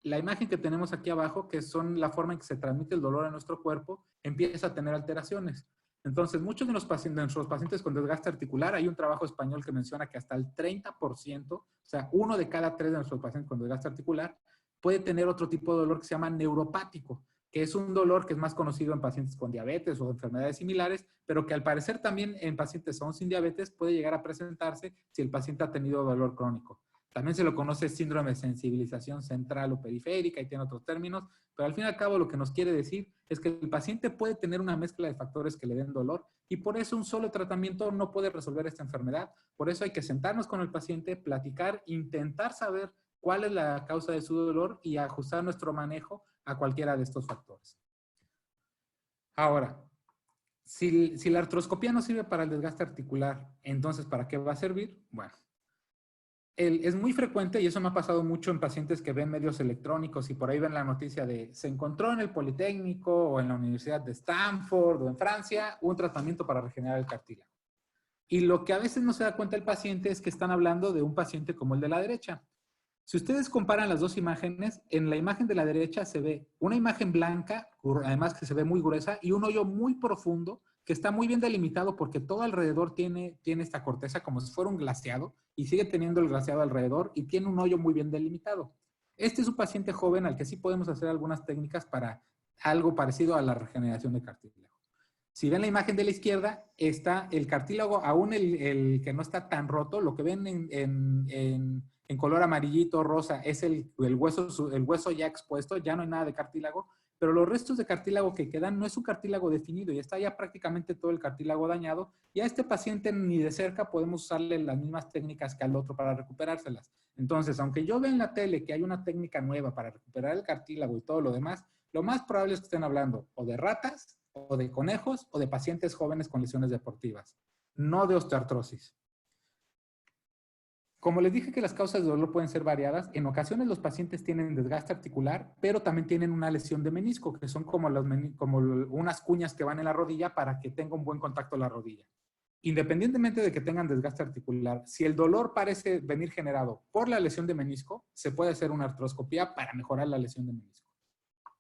la imagen que tenemos aquí abajo, que son la forma en que se transmite el dolor a nuestro cuerpo, empieza a tener alteraciones. Entonces, muchos de nuestros pacientes con desgaste articular, hay un trabajo español que menciona que hasta el 30%, o sea, 1 de cada 3 de nuestros pacientes con desgaste articular, puede tener otro tipo de dolor que se llama neuropático, que es un dolor que es más conocido en pacientes con diabetes o enfermedades similares, pero que al parecer también en pacientes aún sin diabetes puede llegar a presentarse si el paciente ha tenido dolor crónico. También se lo conoce síndrome de sensibilización central o periférica y tiene otros términos, pero al fin y al cabo lo que nos quiere decir es que el paciente puede tener una mezcla de factores que le den dolor y por eso un solo tratamiento no puede resolver esta enfermedad. Por eso hay que sentarnos con el paciente, platicar, intentar saber cuál es la causa de su dolor y ajustar nuestro manejo a cualquiera de estos factores. Ahora, si la artroscopía no sirve para el desgaste articular, entonces ¿para qué va a servir? Bueno, es muy frecuente, y eso me ha pasado mucho en pacientes que ven medios electrónicos y por ahí ven la noticia de se encontró en el Politécnico o en la Universidad de Stanford o en Francia un tratamiento para regenerar el cartílago. Y lo que a veces no se da cuenta el paciente es que están hablando de un paciente como el de la derecha. Si ustedes comparan las dos imágenes, en la imagen de la derecha se ve una imagen blanca, además que se ve muy gruesa, y un hoyo muy profundo que está muy bien delimitado porque todo alrededor tiene esta corteza como si fuera un glaseado y sigue teniendo el glaseado alrededor y tiene un hoyo muy bien delimitado. Este es un paciente joven al que sí podemos hacer algunas técnicas para algo parecido a la regeneración de cartílago. Si ven la imagen de la izquierda, está el cartílago, aún el que no está tan roto, lo que ven en color amarillito, rosa, es el hueso ya expuesto, ya no hay nada de cartílago, pero los restos de cartílago que quedan no es un cartílago definido y está ya prácticamente todo el cartílago dañado y a este paciente ni de cerca podemos usarle las mismas técnicas que al otro para recuperárselas. Entonces, aunque yo vea en la tele que hay una técnica nueva para recuperar el cartílago y todo lo demás, lo más probable es que estén hablando o de ratas, o de conejos, o de pacientes jóvenes con lesiones deportivas, no de osteoartrosis. Como les dije que las causas de dolor pueden ser variadas, en ocasiones los pacientes tienen desgaste articular, pero también tienen una lesión de menisco, que son como unas cuñas que van en la rodilla para que tenga un buen contacto la rodilla. Independientemente de que tengan desgaste articular, si el dolor parece venir generado por la lesión de menisco, se puede hacer una artroscopía para mejorar la lesión de menisco.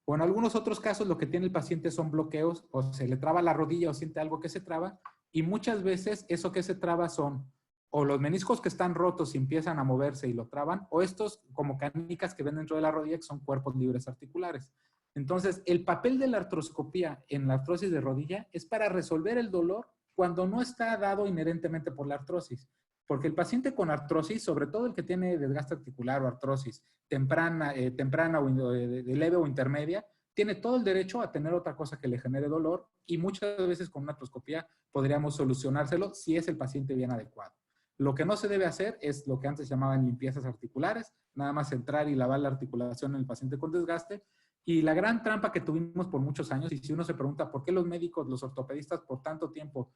O en algunos otros casos lo que tiene el paciente son bloqueos, o se le traba la rodilla o siente algo que se traba, y muchas veces eso que se traba son o los meniscos que están rotos y empiezan a moverse y lo traban, o estos como canicas que ven dentro de la rodilla que son cuerpos libres articulares. Entonces, el papel de la artroscopía en la artrosis de rodilla es para resolver el dolor cuando no está dado inherentemente por la artrosis. Porque el paciente con artrosis, sobre todo el que tiene desgaste articular o artrosis temprana o de leve o intermedia, tiene todo el derecho a tener otra cosa que le genere dolor y muchas veces con una artroscopía podríamos solucionárselo si es el paciente bien adecuado. Lo que no se debe hacer es lo que antes llamaban limpiezas articulares, nada más entrar y lavar la articulación en el paciente con desgaste. Y la gran trampa que tuvimos por muchos años, y si uno se pregunta por qué los médicos, los ortopedistas, por tanto tiempo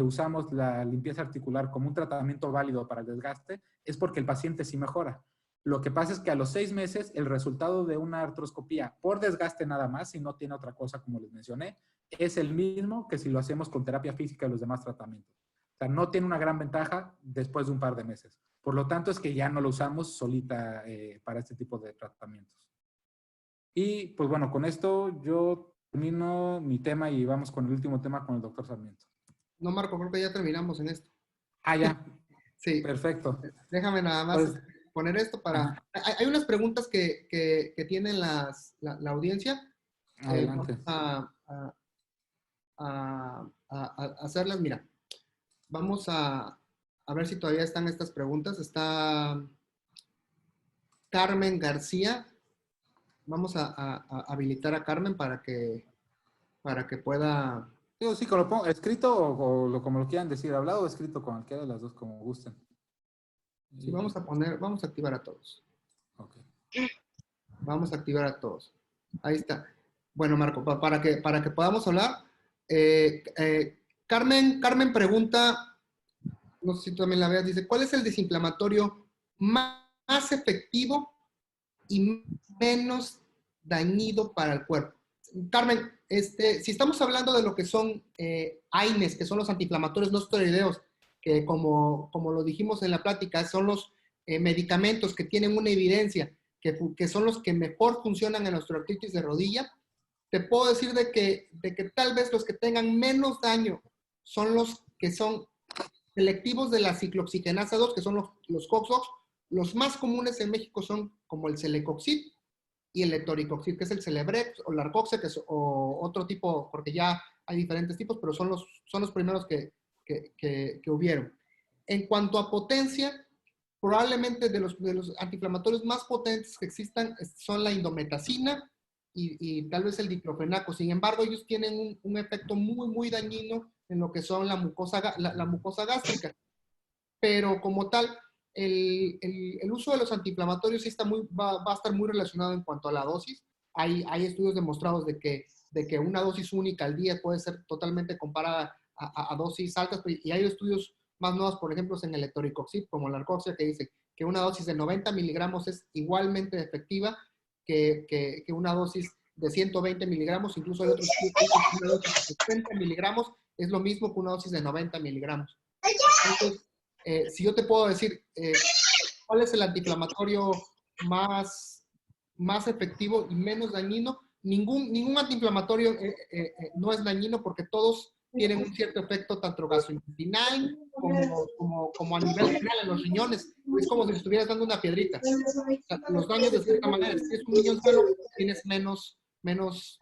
usamos la limpieza articular como un tratamiento válido para el desgaste, es porque el paciente sí mejora. Lo que pasa es que a los 6 meses el resultado de una artroscopía por desgaste nada más, si no tiene otra cosa como les mencioné, es el mismo que si lo hacemos con terapia física y los demás tratamientos. O sea, no tiene una gran ventaja después de un par de meses. Por lo tanto, es que ya no lo usamos solita para este tipo de tratamientos. Y pues bueno, con esto yo termino mi tema y vamos con el último tema con el doctor Sarmiento. No, Marco, creo que ya terminamos en esto. Ah, ya. Sí. Perfecto. Déjame nada más Pues, poner esto para... Hay unas preguntas que tienen la audiencia. Adelante. A hacerlas. Mira, vamos a ver si todavía están estas preguntas. Está Carmen García. Vamos a habilitar a Carmen para que pueda... Digo, sí, como lo pongo, escrito o como lo quieran decir, hablado o escrito, con cualquiera de las dos, como gusten. Sí, vamos a activar a todos. Ok. Vamos a activar a todos. Ahí está. Bueno, Marco, para que podamos hablar, Carmen pregunta, no sé si tú también la veas, dice, ¿cuál es el desinflamatorio más efectivo y menos dañino para el cuerpo. Carmen, si estamos hablando de lo que son AINES, que son los antiinflamatorios no esteroideos, que como lo dijimos en la plática, son los medicamentos que tienen una evidencia, que son los que mejor funcionan en la osteoartritis de rodilla, te puedo decir de que tal vez los que tengan menos daño son los que son selectivos de la ciclooxigenasa 2, que son los COX-2. Los más comunes en México son como el Celecoxib y el Etoricoxib, que es el Celebrex o el Arcoxia, o otro tipo, porque ya hay diferentes tipos, pero son los primeros que hubieron. En cuanto a potencia, probablemente de los antiinflamatorios más potentes que existan son la indometacina y tal vez el diclofenaco. Sin embargo, ellos tienen un efecto muy, muy dañino en lo que son la mucosa gástrica. Pero como tal, el uso de los antiinflamatorios sí va a estar muy relacionado en cuanto a la dosis. Hay estudios demostrados de que una dosis única al día puede ser totalmente comparada a dosis altas, y hay estudios más nuevos, por ejemplo, en el Etoricoxib, como la Arcoxia, que dice que una dosis de 90 miligramos es igualmente efectiva que una dosis de 120 miligramos, incluso hay otros estudios que dicen que una dosis de 70 miligramos es lo mismo que una dosis de 90 miligramos. Entonces, si yo te puedo decir cuál es el antiinflamatorio más efectivo y menos dañino, ningún antiinflamatorio no es dañino, porque todos tienen un cierto efecto tanto gastrointestinal como a nivel general en los riñones. Es como si le estuvieras dando una piedrita. O sea, los daños de cierta manera, si es un riñón solo, tienes menos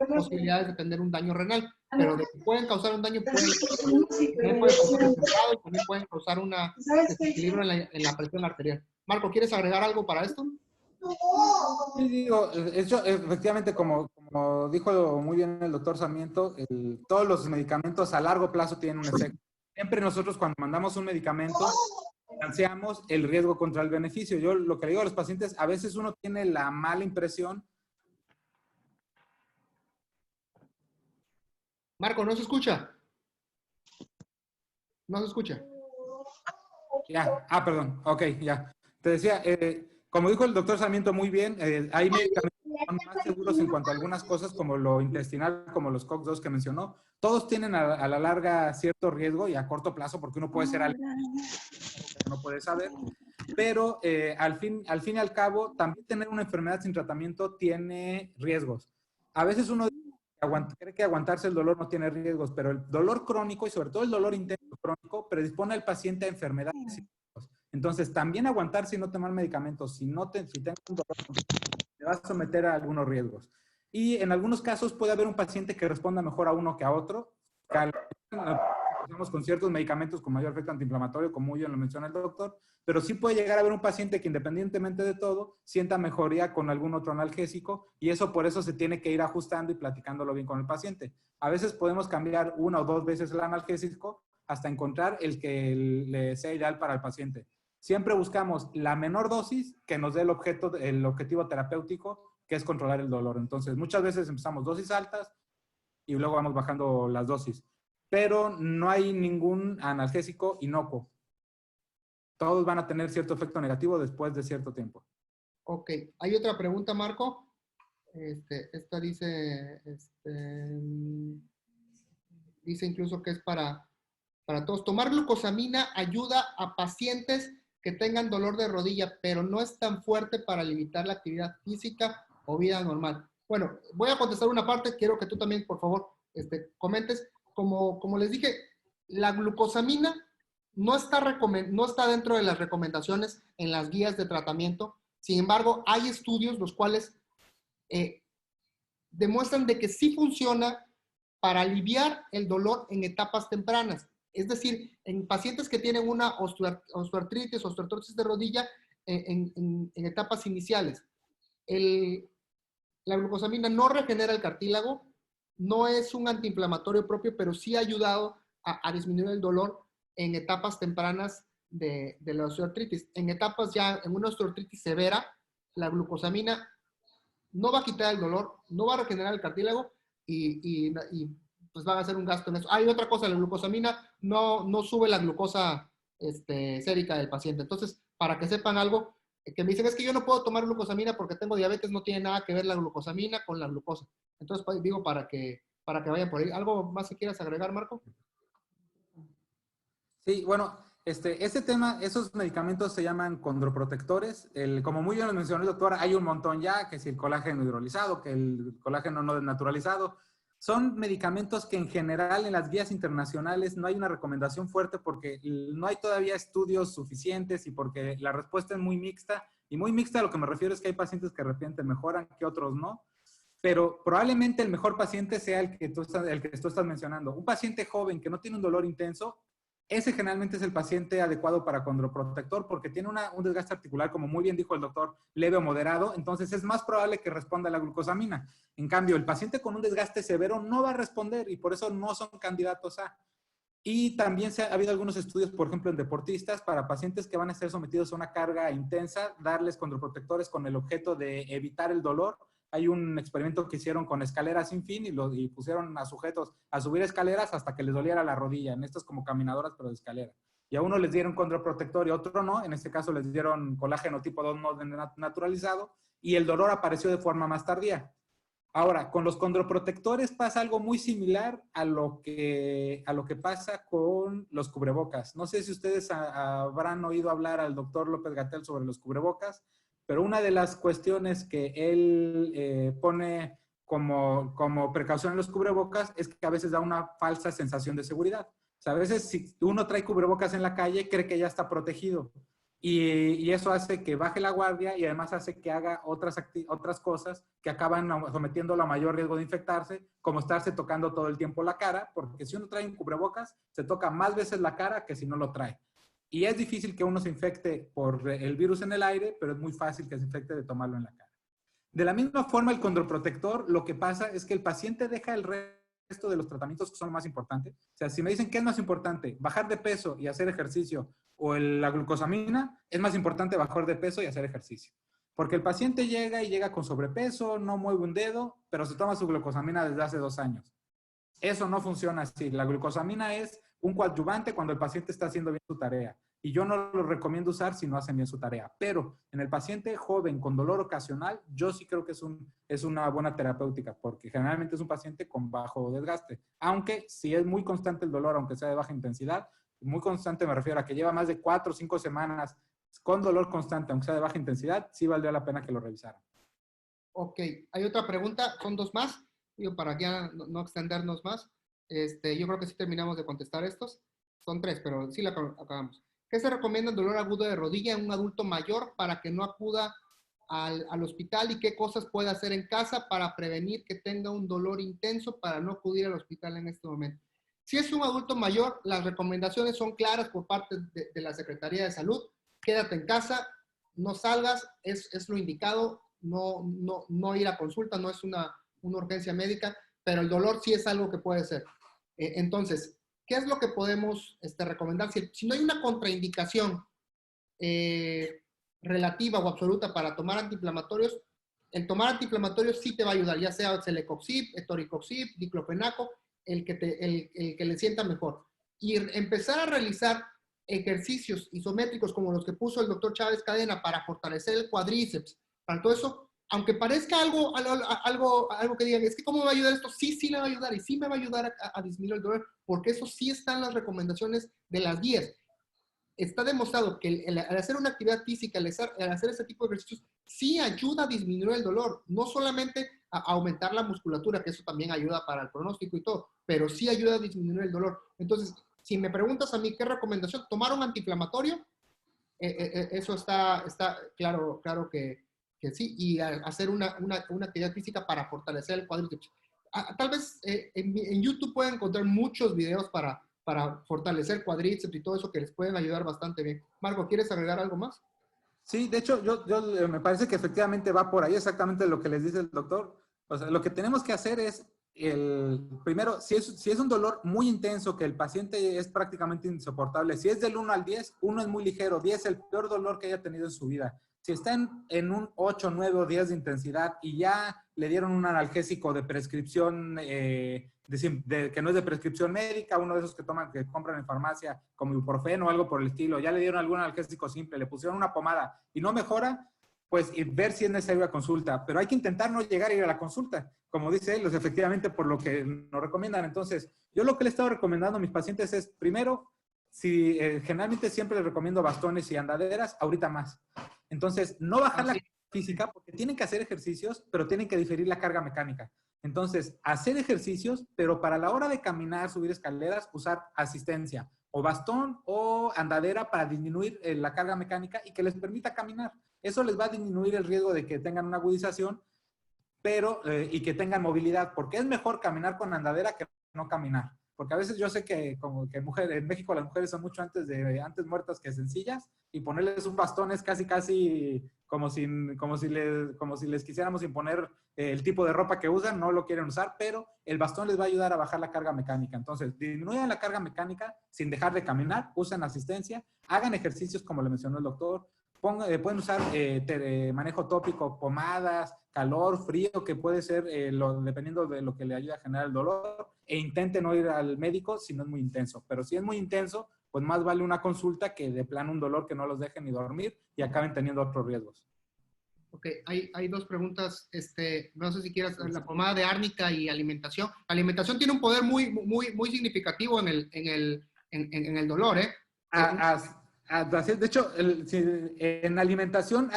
posibilidades de tener un daño renal, pero de que pueden causar un daño, también pueden causar desangrado y también pueden causar un desequilibrio en la presión arterial. Marco, ¿quieres agregar algo para esto? Sí, digo, efectivamente, como dijo muy bien el doctor Sarmiento, todos los medicamentos a largo plazo tienen un efecto. Siempre nosotros, cuando mandamos un medicamento, balanceamos el riesgo contra el beneficio. Yo lo que le digo a los pacientes, a veces uno tiene la mala impresión. Marco, ¿no se escucha? No se escucha. Ya, perdón, ok, ya. Te decía, como dijo el doctor Sarmiento muy bien, hay medicamentos que son más seguros en cuanto a algunas cosas, como lo intestinal, como los COX-2 que mencionó. Todos tienen a la larga cierto riesgo y a corto plazo, porque uno puede ser algo que no puede saber. Pero al fin y al cabo, también tener una enfermedad sin tratamiento tiene riesgos. A veces uno cree que aguantarse el dolor no tiene riesgos, pero el dolor crónico y sobre todo el dolor intenso crónico predispone al paciente a enfermedades. Entonces, también aguantarse y no tomar medicamentos, si tengas un dolor, te vas a someter a algunos riesgos. Y en algunos casos puede haber un paciente que responda mejor a uno que a otro. Empezamos con ciertos medicamentos con mayor efecto antiinflamatorio, como muy bien lo menciona el doctor, pero sí puede llegar a haber un paciente que, independientemente de todo, sienta mejoría con algún otro analgésico, y eso por eso se tiene que ir ajustando y platicándolo bien con el paciente. A veces podemos cambiar 1 o 2 veces el analgésico hasta encontrar el que le sea ideal para el paciente. Siempre buscamos la menor dosis que nos dé el objetivo terapéutico, que es controlar el dolor. Entonces, muchas veces empezamos dosis altas y luego vamos bajando las dosis. Pero no hay ningún analgésico inocuo. Todos van a tener cierto efecto negativo después de cierto tiempo. Ok. ¿Hay otra pregunta, Marco? Esta dice incluso que es para todos. Tomar glucosamina ayuda a pacientes que tengan dolor de rodilla, pero no es tan fuerte para limitar la actividad física o vida normal. Bueno, voy a contestar una parte. Quiero que tú también, por favor, comentes. Como les dije, la glucosamina no está dentro de las recomendaciones en las guías de tratamiento. Sin embargo, hay estudios los cuales demuestran de que sí funciona para aliviar el dolor en etapas tempranas. Es decir, en pacientes que tienen una osteoartritis de rodilla en etapas iniciales. La glucosamina no regenera el cartílago, no es un antiinflamatorio propio, pero sí ha ayudado a disminuir el dolor en etapas tempranas de la osteoartritis. En etapas ya, en una osteoartritis severa, la glucosamina no va a quitar el dolor, no va a regenerar el cartílago y pues van a hacer un gasto en eso. Hay otra cosa, la glucosamina no sube la glucosa sérica del paciente. Entonces, para que sepan algo, que me dicen, es que yo no puedo tomar glucosamina porque tengo diabetes, no tiene nada que ver la glucosamina con la glucosa. Entonces, pues, digo, para que vayan por ahí. ¿Algo más que quieras agregar, Marco? Sí, bueno, este tema, esos medicamentos se llaman condroprotectores. Como muy bien lo mencionó el doctor, hay un montón ya, que si el colágeno hidrolizado, que el colágeno no desnaturalizado. Son medicamentos que en general en las guías internacionales no hay una recomendación fuerte porque no hay todavía estudios suficientes y porque la respuesta es muy mixta. Y muy mixta a lo que me refiero es que hay pacientes que de repente mejoran, que otros no. Pero probablemente el mejor paciente sea el que tú estás mencionando. Un paciente joven que no tiene un dolor intenso, ese generalmente es el paciente adecuado para condroprotector porque tiene un desgaste articular, como muy bien dijo el doctor, leve o moderado, entonces es más probable que responda a la glucosamina. En cambio, el paciente con un desgaste severo no va a responder y por eso no son candidatos a. Y también ha habido algunos estudios, por ejemplo, en deportistas, para pacientes que van a ser sometidos a una carga intensa, darles condroprotectores con el objeto de evitar el dolor. Hay un experimento que hicieron con escaleras sin fin y pusieron a sujetos a subir escaleras hasta que les doliera la rodilla, en estas como caminadoras, pero de escalera. Y a uno les dieron condroprotector y a otro no. En este caso les dieron colágeno tipo 2 no naturalizado y el dolor apareció de forma más tardía. Ahora, con los condroprotectores pasa algo muy similar a lo que pasa con los cubrebocas. No sé si ustedes habrán oído hablar al doctor López-Gatell sobre los cubrebocas, pero una de las cuestiones que él pone como precaución en los cubrebocas es que a veces da una falsa sensación de seguridad. O sea, a veces si uno trae cubrebocas en la calle, cree que ya está protegido. Y eso hace que baje la guardia y además hace que haga otras cosas que acaban sometiéndolo a mayor riesgo de infectarse, como estarse tocando todo el tiempo la cara, porque si uno trae un cubrebocas, se toca más veces la cara que si no lo trae. Y es difícil que uno se infecte por el virus en el aire, pero es muy fácil que se infecte de tomarlo en la cara. De la misma forma, el condroprotector, lo que pasa es que el paciente deja el resto de los tratamientos que son más importantes. O sea, si me dicen qué es más importante, bajar de peso y hacer ejercicio o la glucosamina, es más importante bajar de peso y hacer ejercicio. Porque el paciente llega con sobrepeso, no mueve un dedo, pero se toma su glucosamina desde hace 2 años. Eso no funciona así. La glucosamina es un coadyuvante cuando el paciente está haciendo bien su tarea. Y yo no lo recomiendo usar si no hacen bien su tarea. Pero en el paciente joven con dolor ocasional, yo sí creo que es una buena terapéutica, porque generalmente es un paciente con bajo desgaste. Aunque si es muy constante el dolor, aunque sea de baja intensidad, muy constante me refiero a que lleva más de 4 o 5 semanas con dolor constante, aunque sea de baja intensidad, sí valdría la pena que lo revisaran. Ok, hay otra pregunta, son 2 más, digo, para ya no extendernos más. Yo creo que sí terminamos de contestar estos. Son 3, pero sí la acabamos. ¿Qué se recomienda en dolor agudo de rodilla en un adulto mayor para que no acuda al hospital y qué cosas puede hacer en casa para prevenir que tenga un dolor intenso para no acudir al hospital en este momento? Si es un adulto mayor, las recomendaciones son claras por parte de la Secretaría de Salud. Quédate en casa, no salgas, es lo indicado, no ir a consulta, no es una urgencia médica, pero el dolor sí es algo que puede ser. Entonces, ¿qué es lo que podemos recomendar? Si no hay una contraindicación relativa o absoluta para tomar antiinflamatorios, el tomar antiinflamatorios sí te va a ayudar, ya sea celecoxib, etoricoxib, diclofenaco, el que le sienta mejor. Y empezar a realizar ejercicios isométricos como los que puso el doctor Chávez Cadena para fortalecer el cuádriceps, para todo eso, aunque parezca algo que digan, es que ¿cómo me va a ayudar esto? Sí le va a ayudar y sí me va a ayudar a disminuir el dolor, porque eso sí está en las recomendaciones de las guías. Está demostrado que al hacer una actividad física, al hacer ese tipo de ejercicios, sí ayuda a disminuir el dolor, no solamente a aumentar la musculatura, que eso también ayuda para el pronóstico y todo, pero sí ayuda a disminuir el dolor. Entonces, si me preguntas a mí qué recomendación, tomar un antiinflamatorio, eso está claro que sí, y hacer una actividad física para fortalecer el cuádriceps. Tal vez en YouTube pueden encontrar muchos videos para fortalecer cuádriceps y todo eso que les pueden ayudar bastante bien. Marco, ¿quieres agregar algo más? Sí, de hecho, yo me parece que efectivamente va por ahí exactamente lo que les dice el doctor. O sea, lo que tenemos que hacer es, primero, si es un dolor muy intenso, que el paciente es prácticamente insoportable, si es del 1 al 10, 1 es muy ligero, 10 es el peor dolor que haya tenido en su vida. Si está en un 8, 9 o 10 de intensidad y ya le dieron un analgésico de prescripción, que no es de prescripción médica, uno de esos que compran en farmacia, como ibuprofeno o algo por el estilo, ya le dieron algún analgésico simple, le pusieron una pomada y no mejora, pues ver si es necesaria la consulta. Pero hay que intentar no llegar a ir a la consulta, como dice él, efectivamente por lo que nos recomiendan. Entonces, yo lo que le he estado recomendando a mis pacientes es, primero, generalmente siempre les recomiendo bastones y andaderas, ahorita más. Entonces, no bajar la carga física porque tienen que hacer ejercicios, pero tienen que diferir la carga mecánica. Entonces, hacer ejercicios, pero para la hora de caminar, subir escaleras, usar asistencia, o bastón o andadera para disminuir la carga mecánica y que les permita caminar. Eso les va a disminuir el riesgo de que tengan una agudización, pero, y que tengan movilidad, porque es mejor caminar con andadera que no caminar. Porque a veces yo sé que como que en México las mujeres son mucho antes muertas que sencillas, y ponerles un bastón es casi como si les quisiéramos imponer el tipo de ropa que usan, no lo quieren usar, pero el bastón les va a ayudar a bajar la carga mecánica. Entonces, disminuyan la carga mecánica sin dejar de caminar, usen asistencia, hagan ejercicios como le mencionó el doctor, pueden usar manejo tópico, pomadas, calor, frío, que puede ser dependiendo de lo que le ayude a generar el dolor, e intenten no ir al médico si no es muy intenso. Pero si es muy intenso, pues más vale una consulta que de plano un dolor que no los deje ni dormir y acaben teniendo otros riesgos. Ok, hay dos preguntas. No sé si quieras, la pomada de árnica y alimentación. La alimentación tiene un poder muy significativo en el dolor, ¿eh? De hecho, en alimentación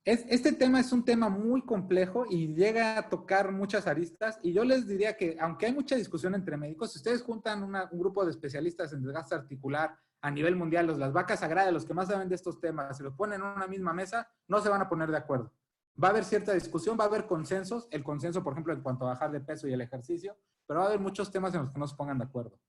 este tema es un tema muy complejo y llega a tocar muchas aristas, y yo les diría que aunque hay mucha discusión entre médicos, si ustedes juntan un grupo de especialistas en desgaste articular a nivel mundial, las vacas sagradas, los que más saben de estos temas, si los ponen en una misma mesa, no se van a poner de acuerdo. Va a haber cierta discusión, va a haber consensos, el consenso, por ejemplo, en cuanto a bajar de peso y el ejercicio, pero va a haber muchos temas en los que no se pongan de acuerdo.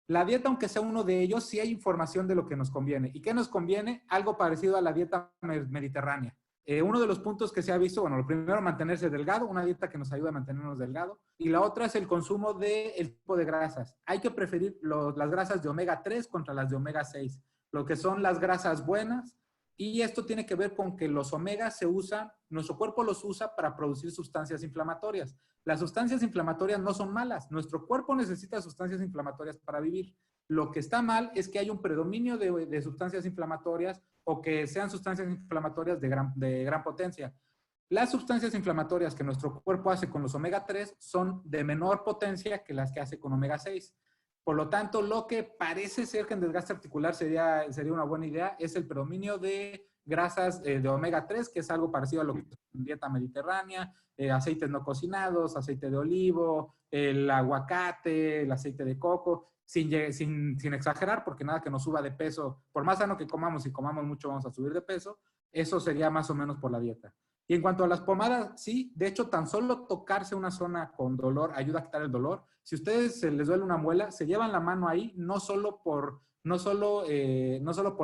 La dieta, aunque sea uno de ellos, sí hay información de lo que nos conviene. ¿Y qué nos conviene? Algo parecido a la dieta mediterránea. Uno de los puntos que se ha visto, bueno, lo primero, mantenerse delgado, una dieta que nos ayuda a mantenernos delgados, y la otra es el consumo del tipo de grasas. Hay que preferir las grasas de omega 3 contra las de omega 6, lo que son las grasas buenas, y esto tiene que ver con que los omegas se usan, nuestro cuerpo los usa para producir sustancias inflamatorias. Las sustancias inflamatorias no son malas, nuestro cuerpo necesita sustancias inflamatorias para vivir. Lo que está mal es que hay un predominio de sustancias inflamatorias, o que sean sustancias inflamatorias de gran potencia. Las sustancias inflamatorias que nuestro cuerpo hace con los omega 3 son de menor potencia que las que hace con omega 6. Por lo tanto, lo que parece ser que en desgaste articular sería una buena idea es el predominio de grasas de omega 3, que es algo parecido a lo que es en dieta mediterránea, aceites no cocinados, aceite de olivo, el aguacate, el aceite de coco, sin exagerar, porque nada que nos suba de peso, por más sano que comamos, si comamos mucho vamos a subir de peso. Eso sería más o menos por la dieta. Y en cuanto a las pomadas, sí, de hecho, tan solo tocarse una zona con dolor ayuda a quitar el dolor. Si a ustedes les duele una muela, se llevan la mano ahí, no solo por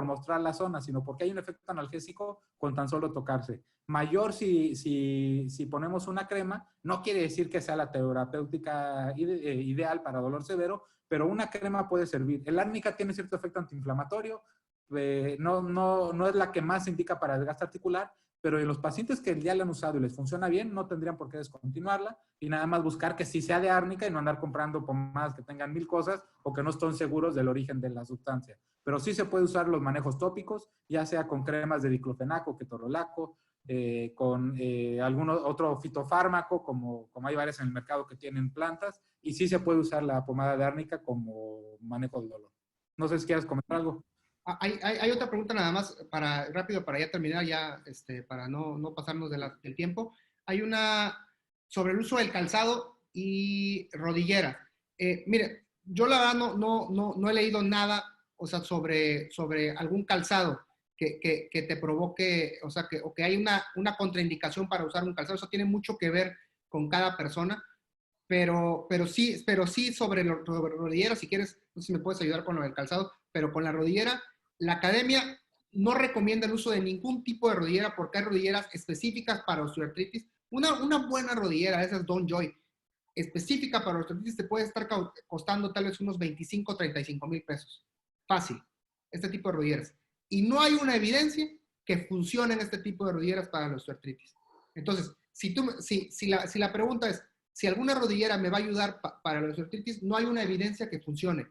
mostrar la zona, sino porque hay un efecto analgésico con tan solo tocarse. Mayor si ponemos una crema, no quiere decir que sea la terapéutica ideal para dolor severo, pero una crema puede servir. El árnica tiene cierto efecto antiinflamatorio, no es la que más se indica para desgaste articular, pero en los pacientes que ya la han usado y les funciona bien, no tendrían por qué descontinuarla, y nada más buscar que sí sea de árnica y no andar comprando pomadas que tengan 1000 cosas o que no estén seguros del origen de la sustancia. Pero sí se puede usar los manejos tópicos, ya sea con cremas de diclofenaco, ketorolaco, con algún otro fitofármaco, como hay varias en el mercado que tienen plantas, y sí se puede usar la pomada de árnica como manejo del dolor. No sé si quieres comentar algo. Hay otra pregunta nada más, rápido, para ya terminar, para no pasarnos del tiempo. Hay una sobre el uso del calzado y rodillera. Mire, yo la verdad no he leído nada, o sea, sobre algún calzado que te provoque, o sea, que hay una contraindicación para usar un calzado. Eso tiene mucho que ver con cada persona, pero sí sobre rodillera, si quieres, no sé si me puedes ayudar con lo del calzado, pero con la rodillera, la academia no recomienda el uso de ningún tipo de rodillera, porque hay rodilleras específicas para osteoartritis. Una buena rodillera, esa es Don Joy, específica para osteoartritis, te puede estar costando tal vez unos 25, 35 mil pesos. Fácil, este tipo de rodilleras. Y no hay una evidencia que funcionen este tipo de rodilleras para la osteoartritis. Entonces, si la pregunta es, si alguna rodillera me va a ayudar para la osteoartritis, no hay una evidencia que funcione.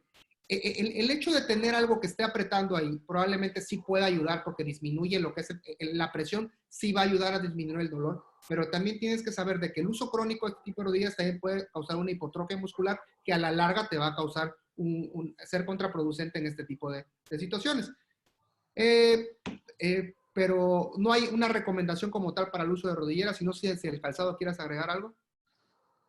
El hecho de tener algo que esté apretando ahí probablemente sí pueda ayudar porque disminuye lo que es la presión, sí va a ayudar a disminuir el dolor, pero también tienes que saber de que el uso crónico de este tipo de rodillas también puede causar una hipotrofia muscular que a la larga te va a causar ser contraproducente en este tipo de situaciones. Pero no hay una recomendación como tal para el uso de rodilleras, sino si el calzado quieras agregar algo.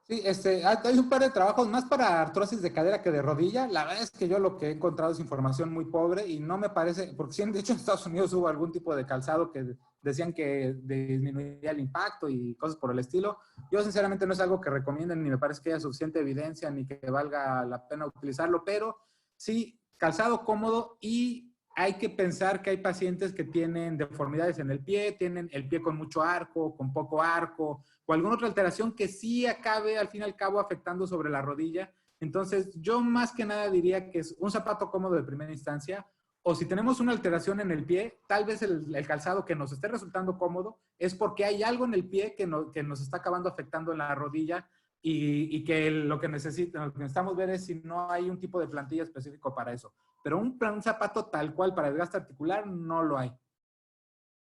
Sí, hay un par de trabajos más para artrosis de cadera que de rodilla. La verdad es que yo lo que he encontrado es información muy pobre y no me parece, porque sí, de hecho en Estados Unidos hubo algún tipo de calzado que decían que disminuía el impacto y cosas por el estilo. Yo sinceramente no es algo que recomienden, ni me parece que haya suficiente evidencia, ni que valga la pena utilizarlo, pero sí, calzado cómodo, y hay que pensar que hay pacientes que tienen deformidades en el pie, tienen el pie con mucho arco, con poco arco, o alguna otra alteración que sí acabe al fin y al cabo afectando sobre la rodilla. Entonces, yo más que nada diría que es un zapato cómodo de primera instancia, o si tenemos una alteración en el pie, tal vez el calzado que nos esté resultando cómodo es porque hay algo en el pie que nos está acabando afectando en la rodilla y que lo que necesitamos ver es si no hay un tipo de plantilla específico para eso. Pero un zapato tal cual para desgaste articular no lo hay.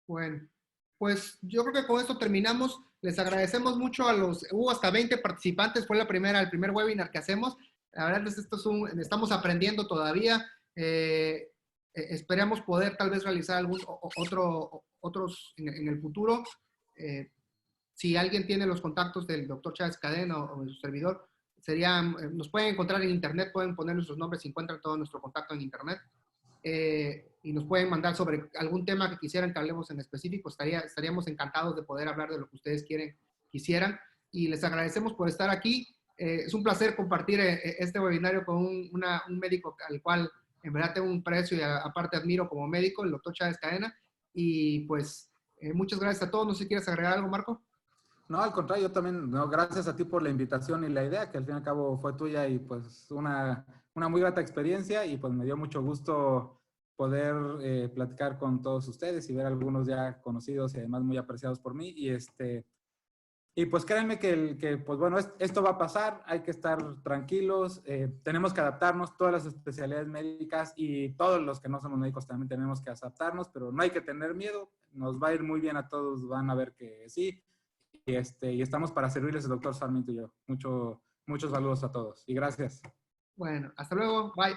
Bueno, pues yo creo que con esto terminamos. Les agradecemos mucho hubo hasta 20 participantes, fue el primer webinar que hacemos. La verdad es que estamos aprendiendo todavía. Esperamos poder tal vez realizar otros en el futuro. Si alguien tiene los contactos del Dr. Chávez Cadena o de su servidor, nos pueden encontrar en internet, pueden poner nuestros nombres y encuentran todo nuestro contacto en internet. Y nos pueden mandar sobre algún tema que quisieran que hablemos en específico. Estaríamos encantados de poder hablar de lo que ustedes quisieran. Y les agradecemos por estar aquí. Es un placer compartir este webinario con un médico al cual en verdad tengo un precio y aparte admiro como médico, el Dr. Chávez Cadena. Y pues muchas gracias a todos. No sé si quieres agregar algo, Marco. No, al contrario, yo también, no, gracias a ti por la invitación y la idea, que al fin y al cabo fue tuya y pues una muy grata experiencia, y pues me dio mucho gusto poder platicar con todos ustedes y ver algunos ya conocidos y además muy apreciados por mí. Y pues créanme que pues bueno, esto va a pasar, hay que estar tranquilos, tenemos que adaptarnos, todas las especialidades médicas y todos los que no somos médicos también tenemos que adaptarnos, pero no hay que tener miedo, nos va a ir muy bien a todos, van a ver que sí. Y estamos para servirles, el doctor Sarmiento y yo. Muchos saludos a todos y gracias. Bueno, hasta luego. Bye.